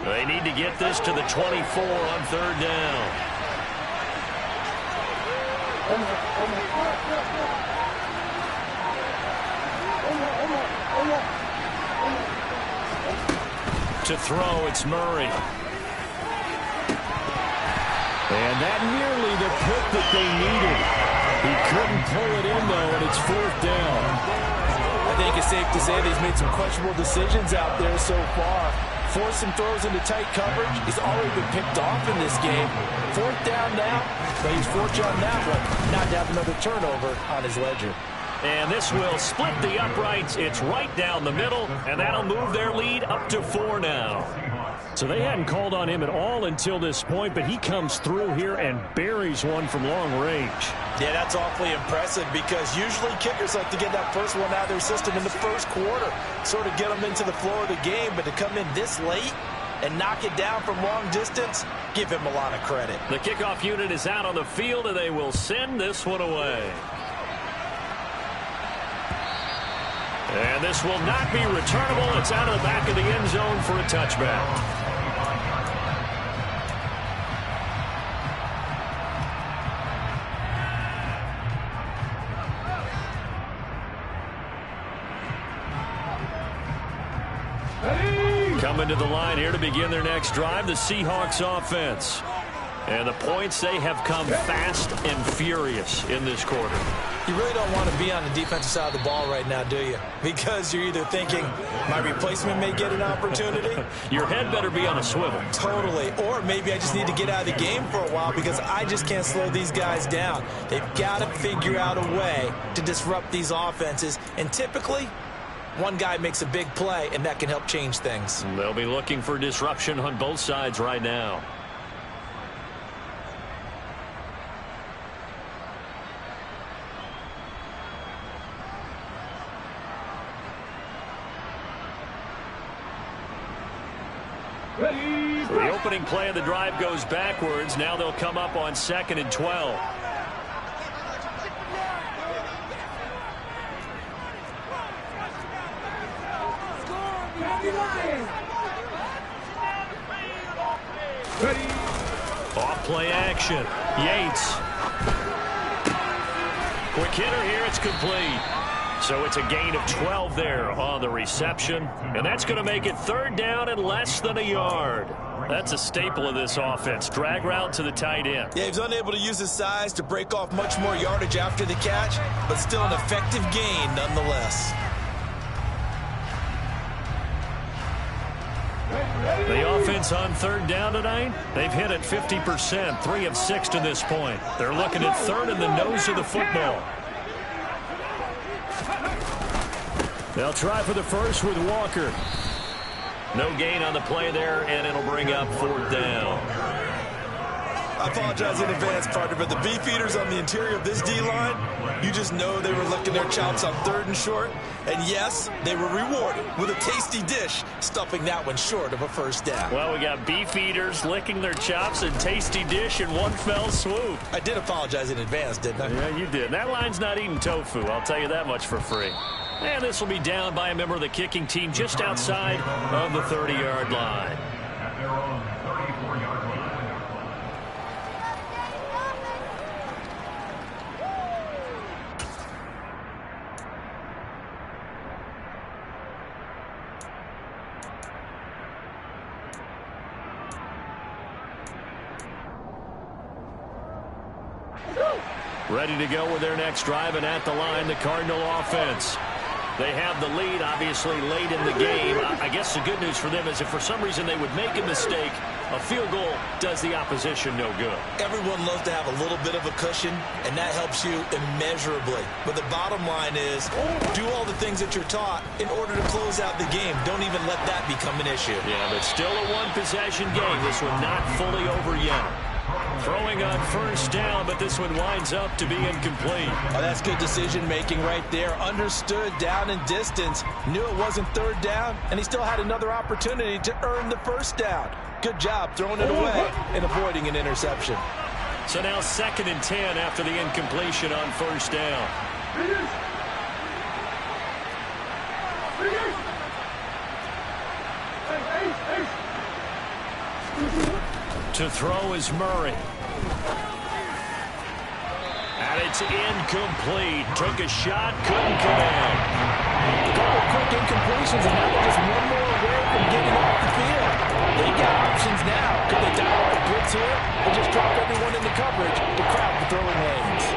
They need to get this to the 24 on 3rd down. To throw, it's Murray. And that nearly the pick that they needed. He couldn't pull it in, though, and it's 4th down. I think it's safe to say that he's made some questionable decisions out there so far. Forcing throws into tight coverage. He's already been picked off in this game. 4th down now, but he's fortunate on that one not to have another turnover on his ledger. And this will split the uprights. It's right down the middle, and that'll move their lead up to 4 now. So they hadn't called on him at all until this point, but he comes through here and buries one from long range. Yeah, that's awfully impressive because usually kickers like to get that first one out of their system in the first quarter, sort of get them into the flow of the game, but to come in this late and knock it down from long distance, give him a lot of credit. The kickoff unit is out on the field, and they will send this one away. And this will not be returnable. It's out of the back of the end zone for a touchback. Coming to the line here to begin their next drive, the Seahawks offense. And the points, they have come fast and furious in this quarter. You really don't want to be on the defensive side of the ball right now, do you? Because you're either thinking, my replacement may get an opportunity. Your head better be on a swivel. Totally. Or maybe I just need to get out of the game for a while because I just can't slow these guys down. They've got to figure out a way to disrupt these offenses. And typically, one guy makes a big play, and that can help change things. They'll be looking for disruption on both sides right now. The opening play of the drive goes backwards. Now they'll come up on 2nd and 12. Off play action. Yates. Quick hitter here. It's complete. So it's a gain of 12 there on the reception. And that's going to make it 3rd down and less than a yard. That's a staple of this offense. Drag route to the tight end. Yeah, he's unable to use his size to break off much more yardage after the catch, but still an effective gain nonetheless. The offense on 3rd down tonight, they've hit it 50%, 3 of 6 to this point. They're looking at 3rd in the nose of the football. They'll try for the first with Walker. No gain on the play there, and it'll bring up 4th down. I apologize in advance, partner, but the beefeaters on the interior of this D-line, you just know they were licking their chops on 3rd and short. And yes, they were rewarded with a tasty dish, stuffing that one short of a 1st down. Well, we got beefeaters licking their chops and tasty dish in one fell swoop. I did apologize in advance, didn't I? Yeah, you did. That line's not eating tofu, I'll tell you that much for free. And this will be down by a member of the kicking team just outside of the 30-yard line. At their own 34-yard line. Ready to go with their next drive, and at the line, the Cardinal offense. They have the lead, obviously, late in the game. I guess the good news for them is if for some reason they would make a mistake, a field goal does the opposition no good. Everyone loves to have a little bit of a cushion, and that helps you immeasurably. But the bottom line is do all the things that you're taught in order to close out the game. Don't even let that become an issue. Yeah, but still a one-possession game. This one not fully over yet. Throwing on 1st down, but this one winds up to be incomplete. Oh, that's good decision-making right there. Understood down and distance. Knew it wasn't 3rd down, and he still had another opportunity to earn the 1st down. Good job throwing it away and avoiding an interception. So now 2nd and 10 after the incompletion on 1st down. To throw is Murray. And it's incomplete. Took a shot, couldn't connect. A couple quick incompletions, and now they're just one more away from getting off the field. They've got options now. Could they dial up a blitz here or just drop everyone in the coverage to crowd the throwing lanes?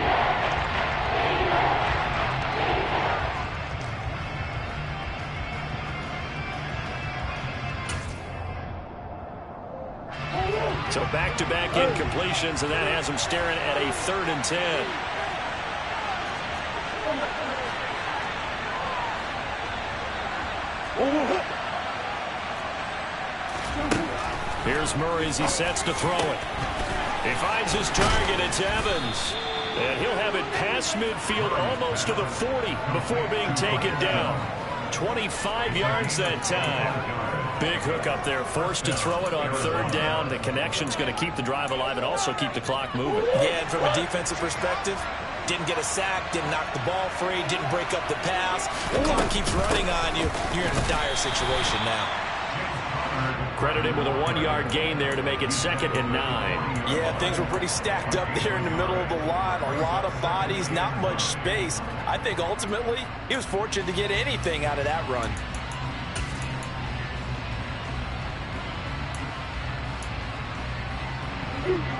So back-to-back incompletions, and that has them staring at a 3rd and 10. Here's Murray as he sets to throw it. He finds his target. It's Evans. And he'll have it past midfield almost to the 40 before being taken down. 25 yards that time. Big hook up there, forced to throw it on 3rd down. The connection's going to keep the drive alive and also keep the clock moving. Yeah, and from a defensive perspective, didn't get a sack, didn't knock the ball free, didn't break up the pass. The clock keeps running on you. You're in a dire situation now. Credited with a 1-yard gain there to make it 2nd and 9. Yeah, things were pretty stacked up there in the middle of the line. A lot of bodies, not much space. I think ultimately he was fortunate to get anything out of that run.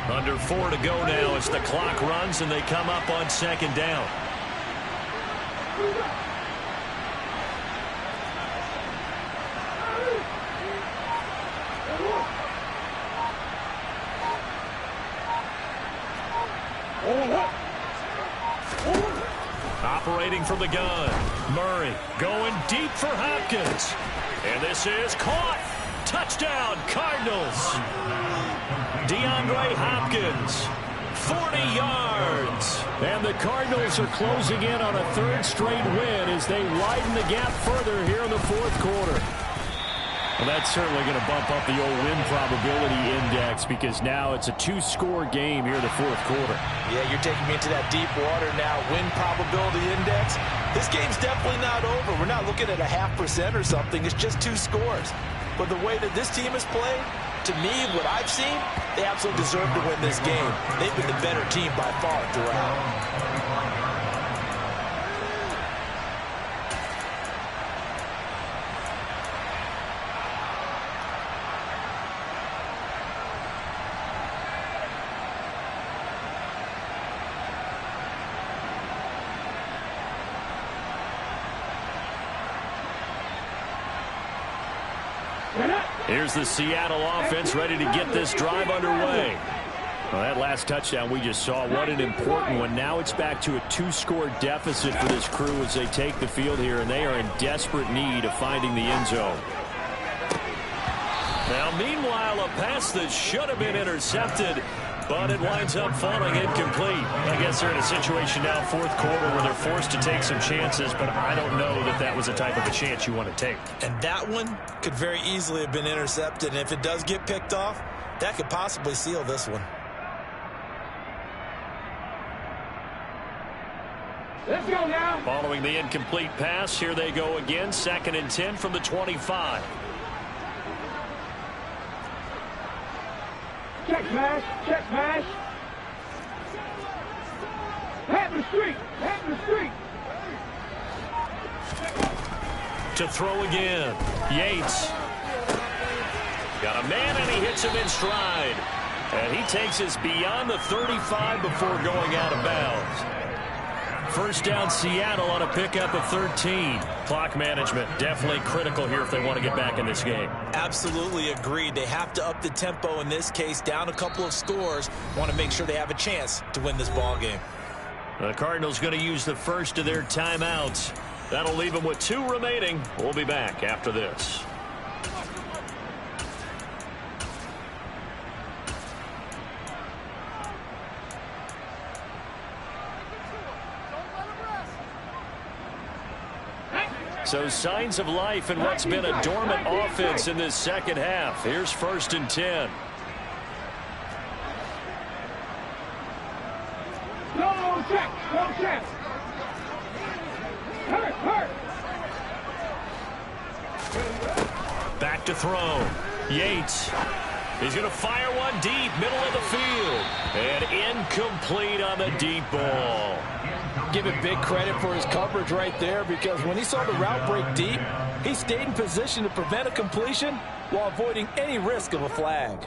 Under 4 to go now as the clock runs and they come up on 2nd down. Operating from the gun. Murray going deep for Hopkins. And this is caught. Touchdown, Cardinals. DeAndre Hopkins, 40 yards. And the Cardinals are closing in on a 3rd straight win as they widen the gap further here in the 4th quarter. Well, that's certainly going to bump up the old win probability index because now it's a 2-score game here in the 4th quarter. Yeah, you're taking me into that deep water now. Win probability index. This game's definitely not over. We're not looking at a 0.5% or something. It's just 2 scores. But the way that this team has played, to me, what I've seen, they absolutely deserve to win this game. They've been the better team by far throughout. Here's the Seattle offense ready to get this drive underway. Well, that last touchdown we just saw, what an important one. Now it's back to a 2-score deficit for this crew as they take the field here, and they are in desperate need of finding the end zone. Now, meanwhile, a pass that should have been intercepted, but it winds up falling incomplete. I guess they're in a situation now, fourth quarter, where they're forced to take some chances, but I don't know that that was the type of a chance you want to take. And that one could very easily have been intercepted, and if it does get picked off, that could possibly seal this one. Let's go now. Following the incomplete pass, here they go again, 2nd and 10 from the 25. Check smash, check smash. Head in the street, head in the street. To throw again, Yates. Got a man, and he hits him in stride. And he takes us beyond the 35 before going out of bounds. First down, Seattle on a pickup of 13. Clock management definitely critical here if they want to get back in this game. Absolutely agreed. They have to up the tempo in this case, down a couple of scores. Want to make sure they have a chance to win this ball game. The Cardinals going to use the first of their timeouts. That'll leave them with 2 remaining. We'll be back after this. So signs of life in what's been a dormant offense in this second half. Here's 1st and 10. No check, no check. Hurt, hurt. Back to throw. Yates. He's going to fire one deep, middle of the field. And incomplete on the deep ball. Give him big credit for his coverage right there, because when he saw the route break deep, he stayed in position to prevent a completion while avoiding any risk of a flag.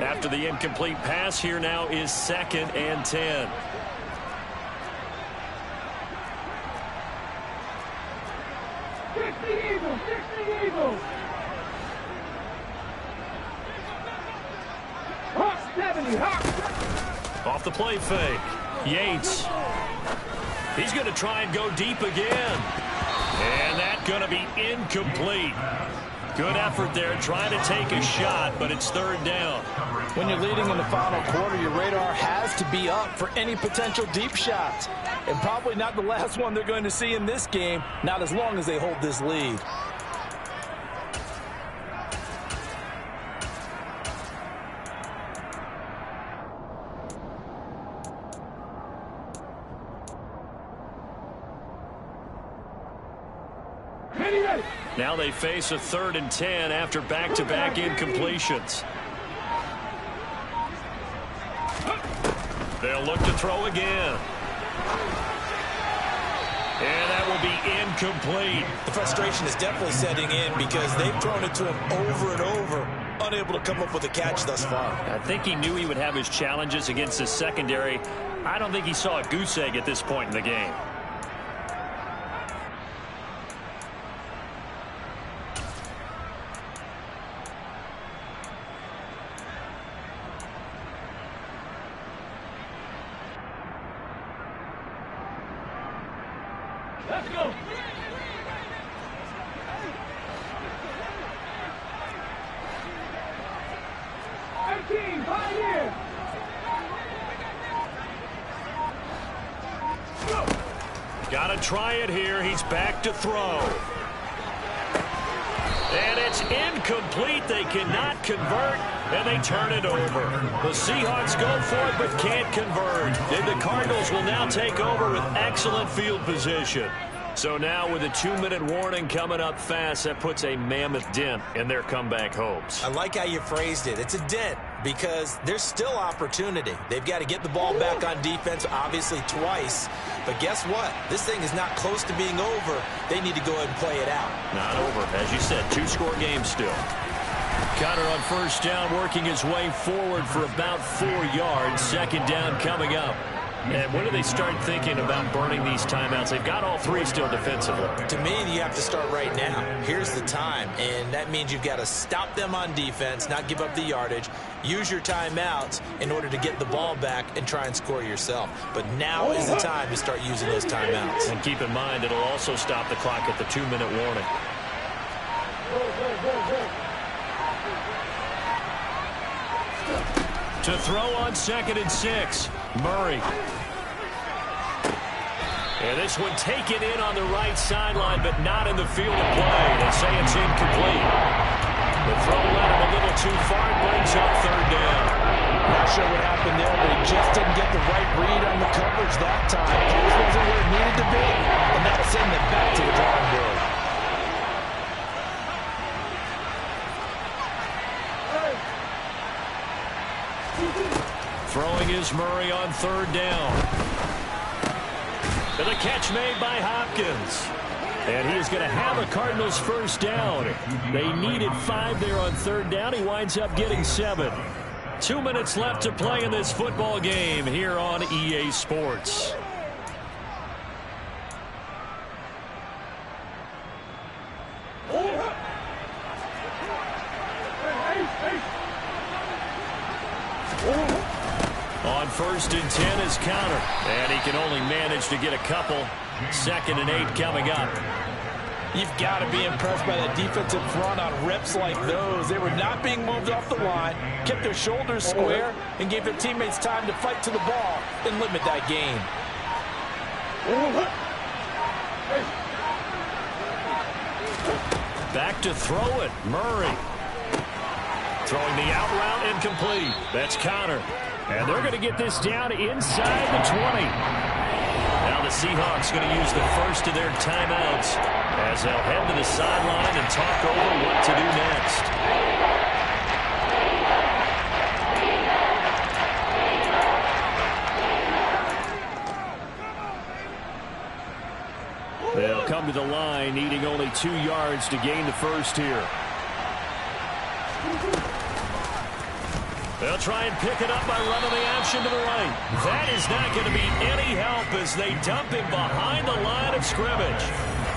After the incomplete pass, here now is 2nd and 10. Hawk 70, Hawk. Off the play fake. Yates. He's going to try and go deep again. And that's going to be incomplete. Good effort there trying to take a shot, but it's 3rd down. When you're leading in the final quarter, your radar has to be up for any potential deep shots. And probably not the last one they're going to see in this game, not as long as they hold this lead. Now they face a 3rd and 10 after back-to-back incompletions. They'll look to throw again. And that will be incomplete. The frustration is definitely setting in because they've thrown it to him over and over, unable to come up with a catch thus far. I think he knew he would have his challenges against his secondary. I don't think he saw a goose egg at this point in the game. Let's go. 18, 5 years. Got to try it here. He's back to throw. And it's incomplete. They cannot convert, and they turn it over. The Seahawks go for it but can't convert. And the Cardinals will now take over with excellent field position. So now with a 2-minute warning coming up fast, that puts a mammoth dent in their comeback hopes. I like how you phrased it. It's a dent because there's still opportunity. They've got to get the ball back on defense, obviously twice. But guess what? This thing is not close to being over. They need to go ahead and play it out. Not over. As you said, 2-score game still. Conner on 1st down, working his way forward for about 4 yards. 2nd down coming up. And when do they start thinking about burning these timeouts? They've got all three still defensively. To me, you have to start right now. Here's the time, and that means you've got to stop them on defense, not give up the yardage, use your timeouts in order to get the ball back and try and score yourself. But now is the time to start using those timeouts. And keep in mind, it'll also stop the clock at the 2-minute warning. To throw on 2nd and 6, Murray. And this one taken in on the right sideline, but not in the field of play. They say it's incomplete. The throw led him a little too far. It brings up 3rd down. Not sure what happened there, but he just didn't get the right read on the coverage that time. Just wasn't where it needed to be, and that'll send them back to the drawing board. Throwing is Murray on 3rd down. And the catch made by Hopkins. And he is going to have a Cardinals 1st down. They needed 5 there on 3rd down. He winds up getting 7. 2 minutes left to play in this football game here on EA Sports. On 1st and 10 is counter. And he can only manage to get a couple. 2nd and 8 coming up. You've got to be impressed by that defensive front on reps like those. They were not being moved off the line, kept their shoulders square, and gave their teammates time to fight to the ball and limit that gain. Back to throw it. Murray. Throwing the out route incomplete. That's counter. And they're going to get this down inside the 20. Now the Seahawks going to use the first of their timeouts as they'll head to the sideline and talk over what to do next. They'll come to the line needing only 2 yards to gain the first here. They'll try and pick it up by running the option to the right. That is not going to be any help as they dump him behind the line of scrimmage.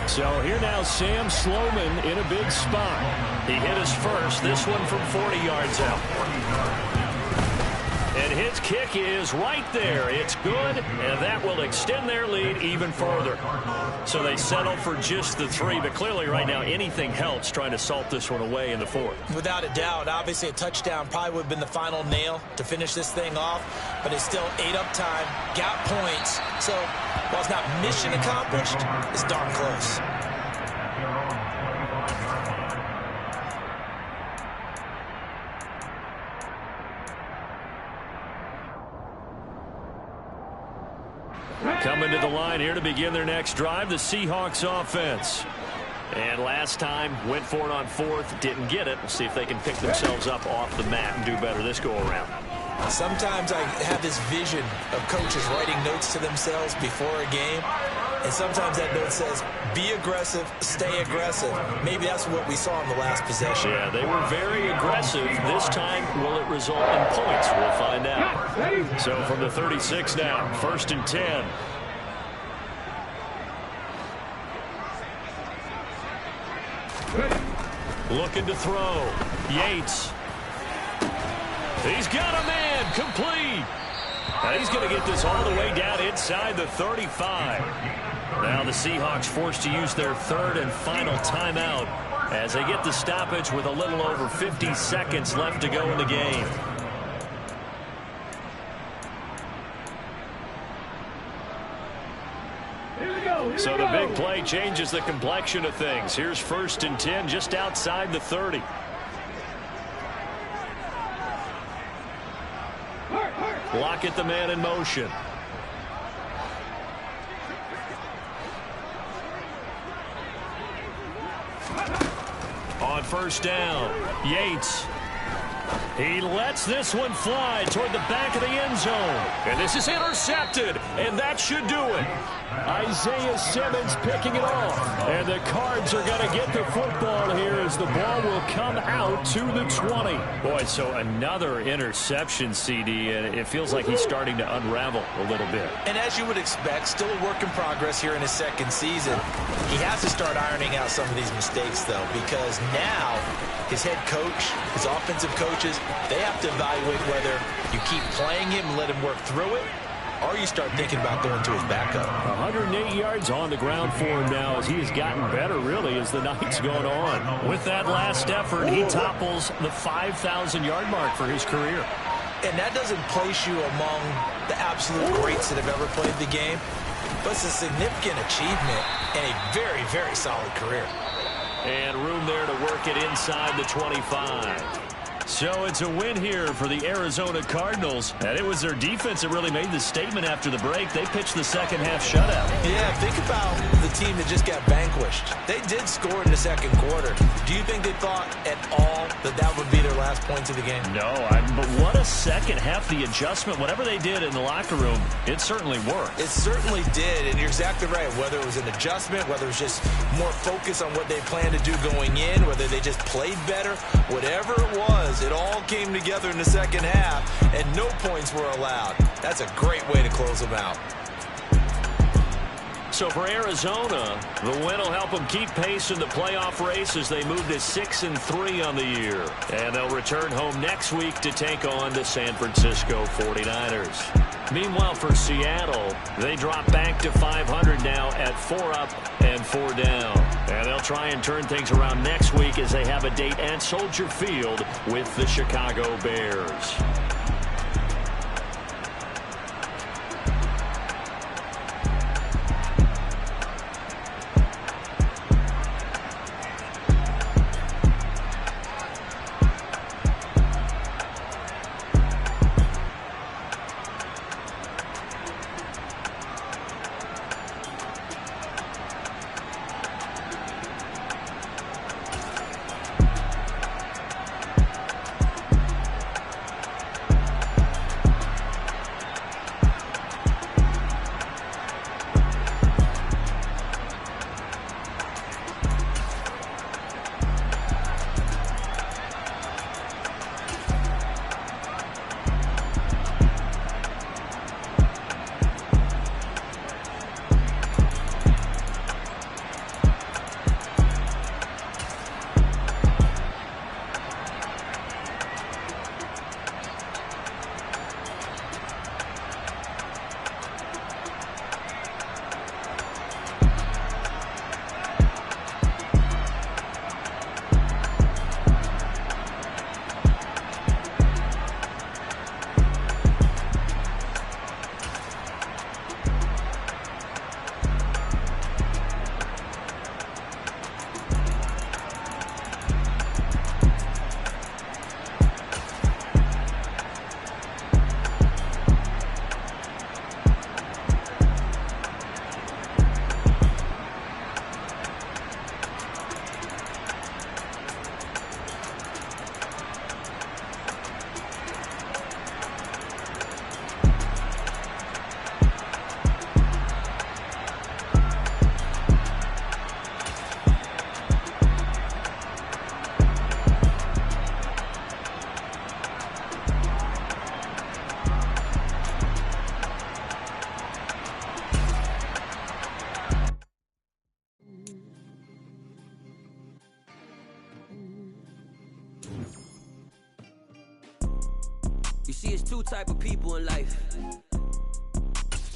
So here now Sam Sloman in a big spot. He hit his first, this one from 40 yards out. And his kick is right there. It's good, and that will extend their lead even further. So they settle for just the 3, but clearly right now anything helps trying to salt this one away in the 4th. Without a doubt, obviously a touchdown probably would have been the final nail to finish this thing off, but it's still 8 up time, got points. So while it's not mission accomplished, it's darn close. Coming to the line here to begin their next drive, the Seahawks offense. And last time, went for it on 4th, didn't get it. We'll see if they can pick themselves up off the mat and do better this go-around. Sometimes I have this vision of coaches writing notes to themselves before a game, and sometimes that note says, be aggressive, stay aggressive. Maybe that's what we saw in the last possession. Yeah, they were very aggressive. This time, will it result in points? We'll find out. So from the 36 now, 1st and 10. Looking to throw. Yates. He's got a man. Complete. Now he's going to get this all the way down inside the 35. Now the Seahawks forced to use their 3rd and final timeout as they get the stoppage with a little over 50 seconds left to go in the game. So the big play changes the complexion of things. Here's 1st and 10 just outside the 30. Lockett the man in motion. On 1st down, Yates. He lets this one fly toward the back of the end zone. And this is intercepted, and that should do it. Isaiah Simmons picking it off. And the Cards are going to get the football here as the ball will come out to the 20. Boy, so another interception, CD, and it feels like he's starting to unravel a little bit. And as you would expect, still a work in progress here in his second season. He has to start ironing out some of these mistakes, though, because now his head coach, his offensive coaches, they have to evaluate whether you keep playing him and let him work through it, or you start thinking about going to his backup. 108 yards on the ground for him now as he has gotten better, really, as the night's gone on. With that last effort, he topples the 5,000-yard mark for his career. And that doesn't place you among the absolute greats that have ever played the game, but it's a significant achievement and a very, very solid career. And room there to work it inside the 25. So it's a win here for the Arizona Cardinals. And it was their defense that really made the statement after the break. They pitched the second half shutout. Yeah, think about the team that just got vanquished. They did score in the second quarter. Do you think they thought at all that that would be their last points of the game? No, but what a second half. The adjustment, whatever they did in the locker room, it certainly worked. It certainly did, and you're exactly right. Whether it was an adjustment, whether it was just more focus on what they planned to do going in, whether they just played better, whatever it was, it all came together in the second half, and no points were allowed. That's a great way to close them out. So for Arizona, the win will help them keep pace in the playoff race as they move to 6-3 on the year. And they'll return home next week to take on the San Francisco 49ers. Meanwhile, for Seattle, they drop back to 500 now at 4 up and 4 down. And they'll try and turn things around next week as they have a date at Soldier Field with the Chicago Bears. You see, it's two type of people in life.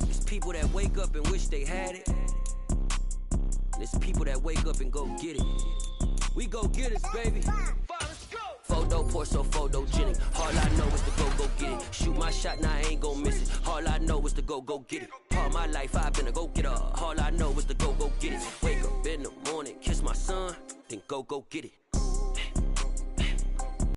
It's people that wake up and wish they had it. And it's people that wake up and go get it. We go get it, baby. Photo poor, so photogenic. All I know is to go get it. Shoot my shot, now I ain't gon' miss it. All I know is to go get it. All my life I've been a go-getter. All I know is to go get it. Wake up in the morning, kiss my son, then go get it.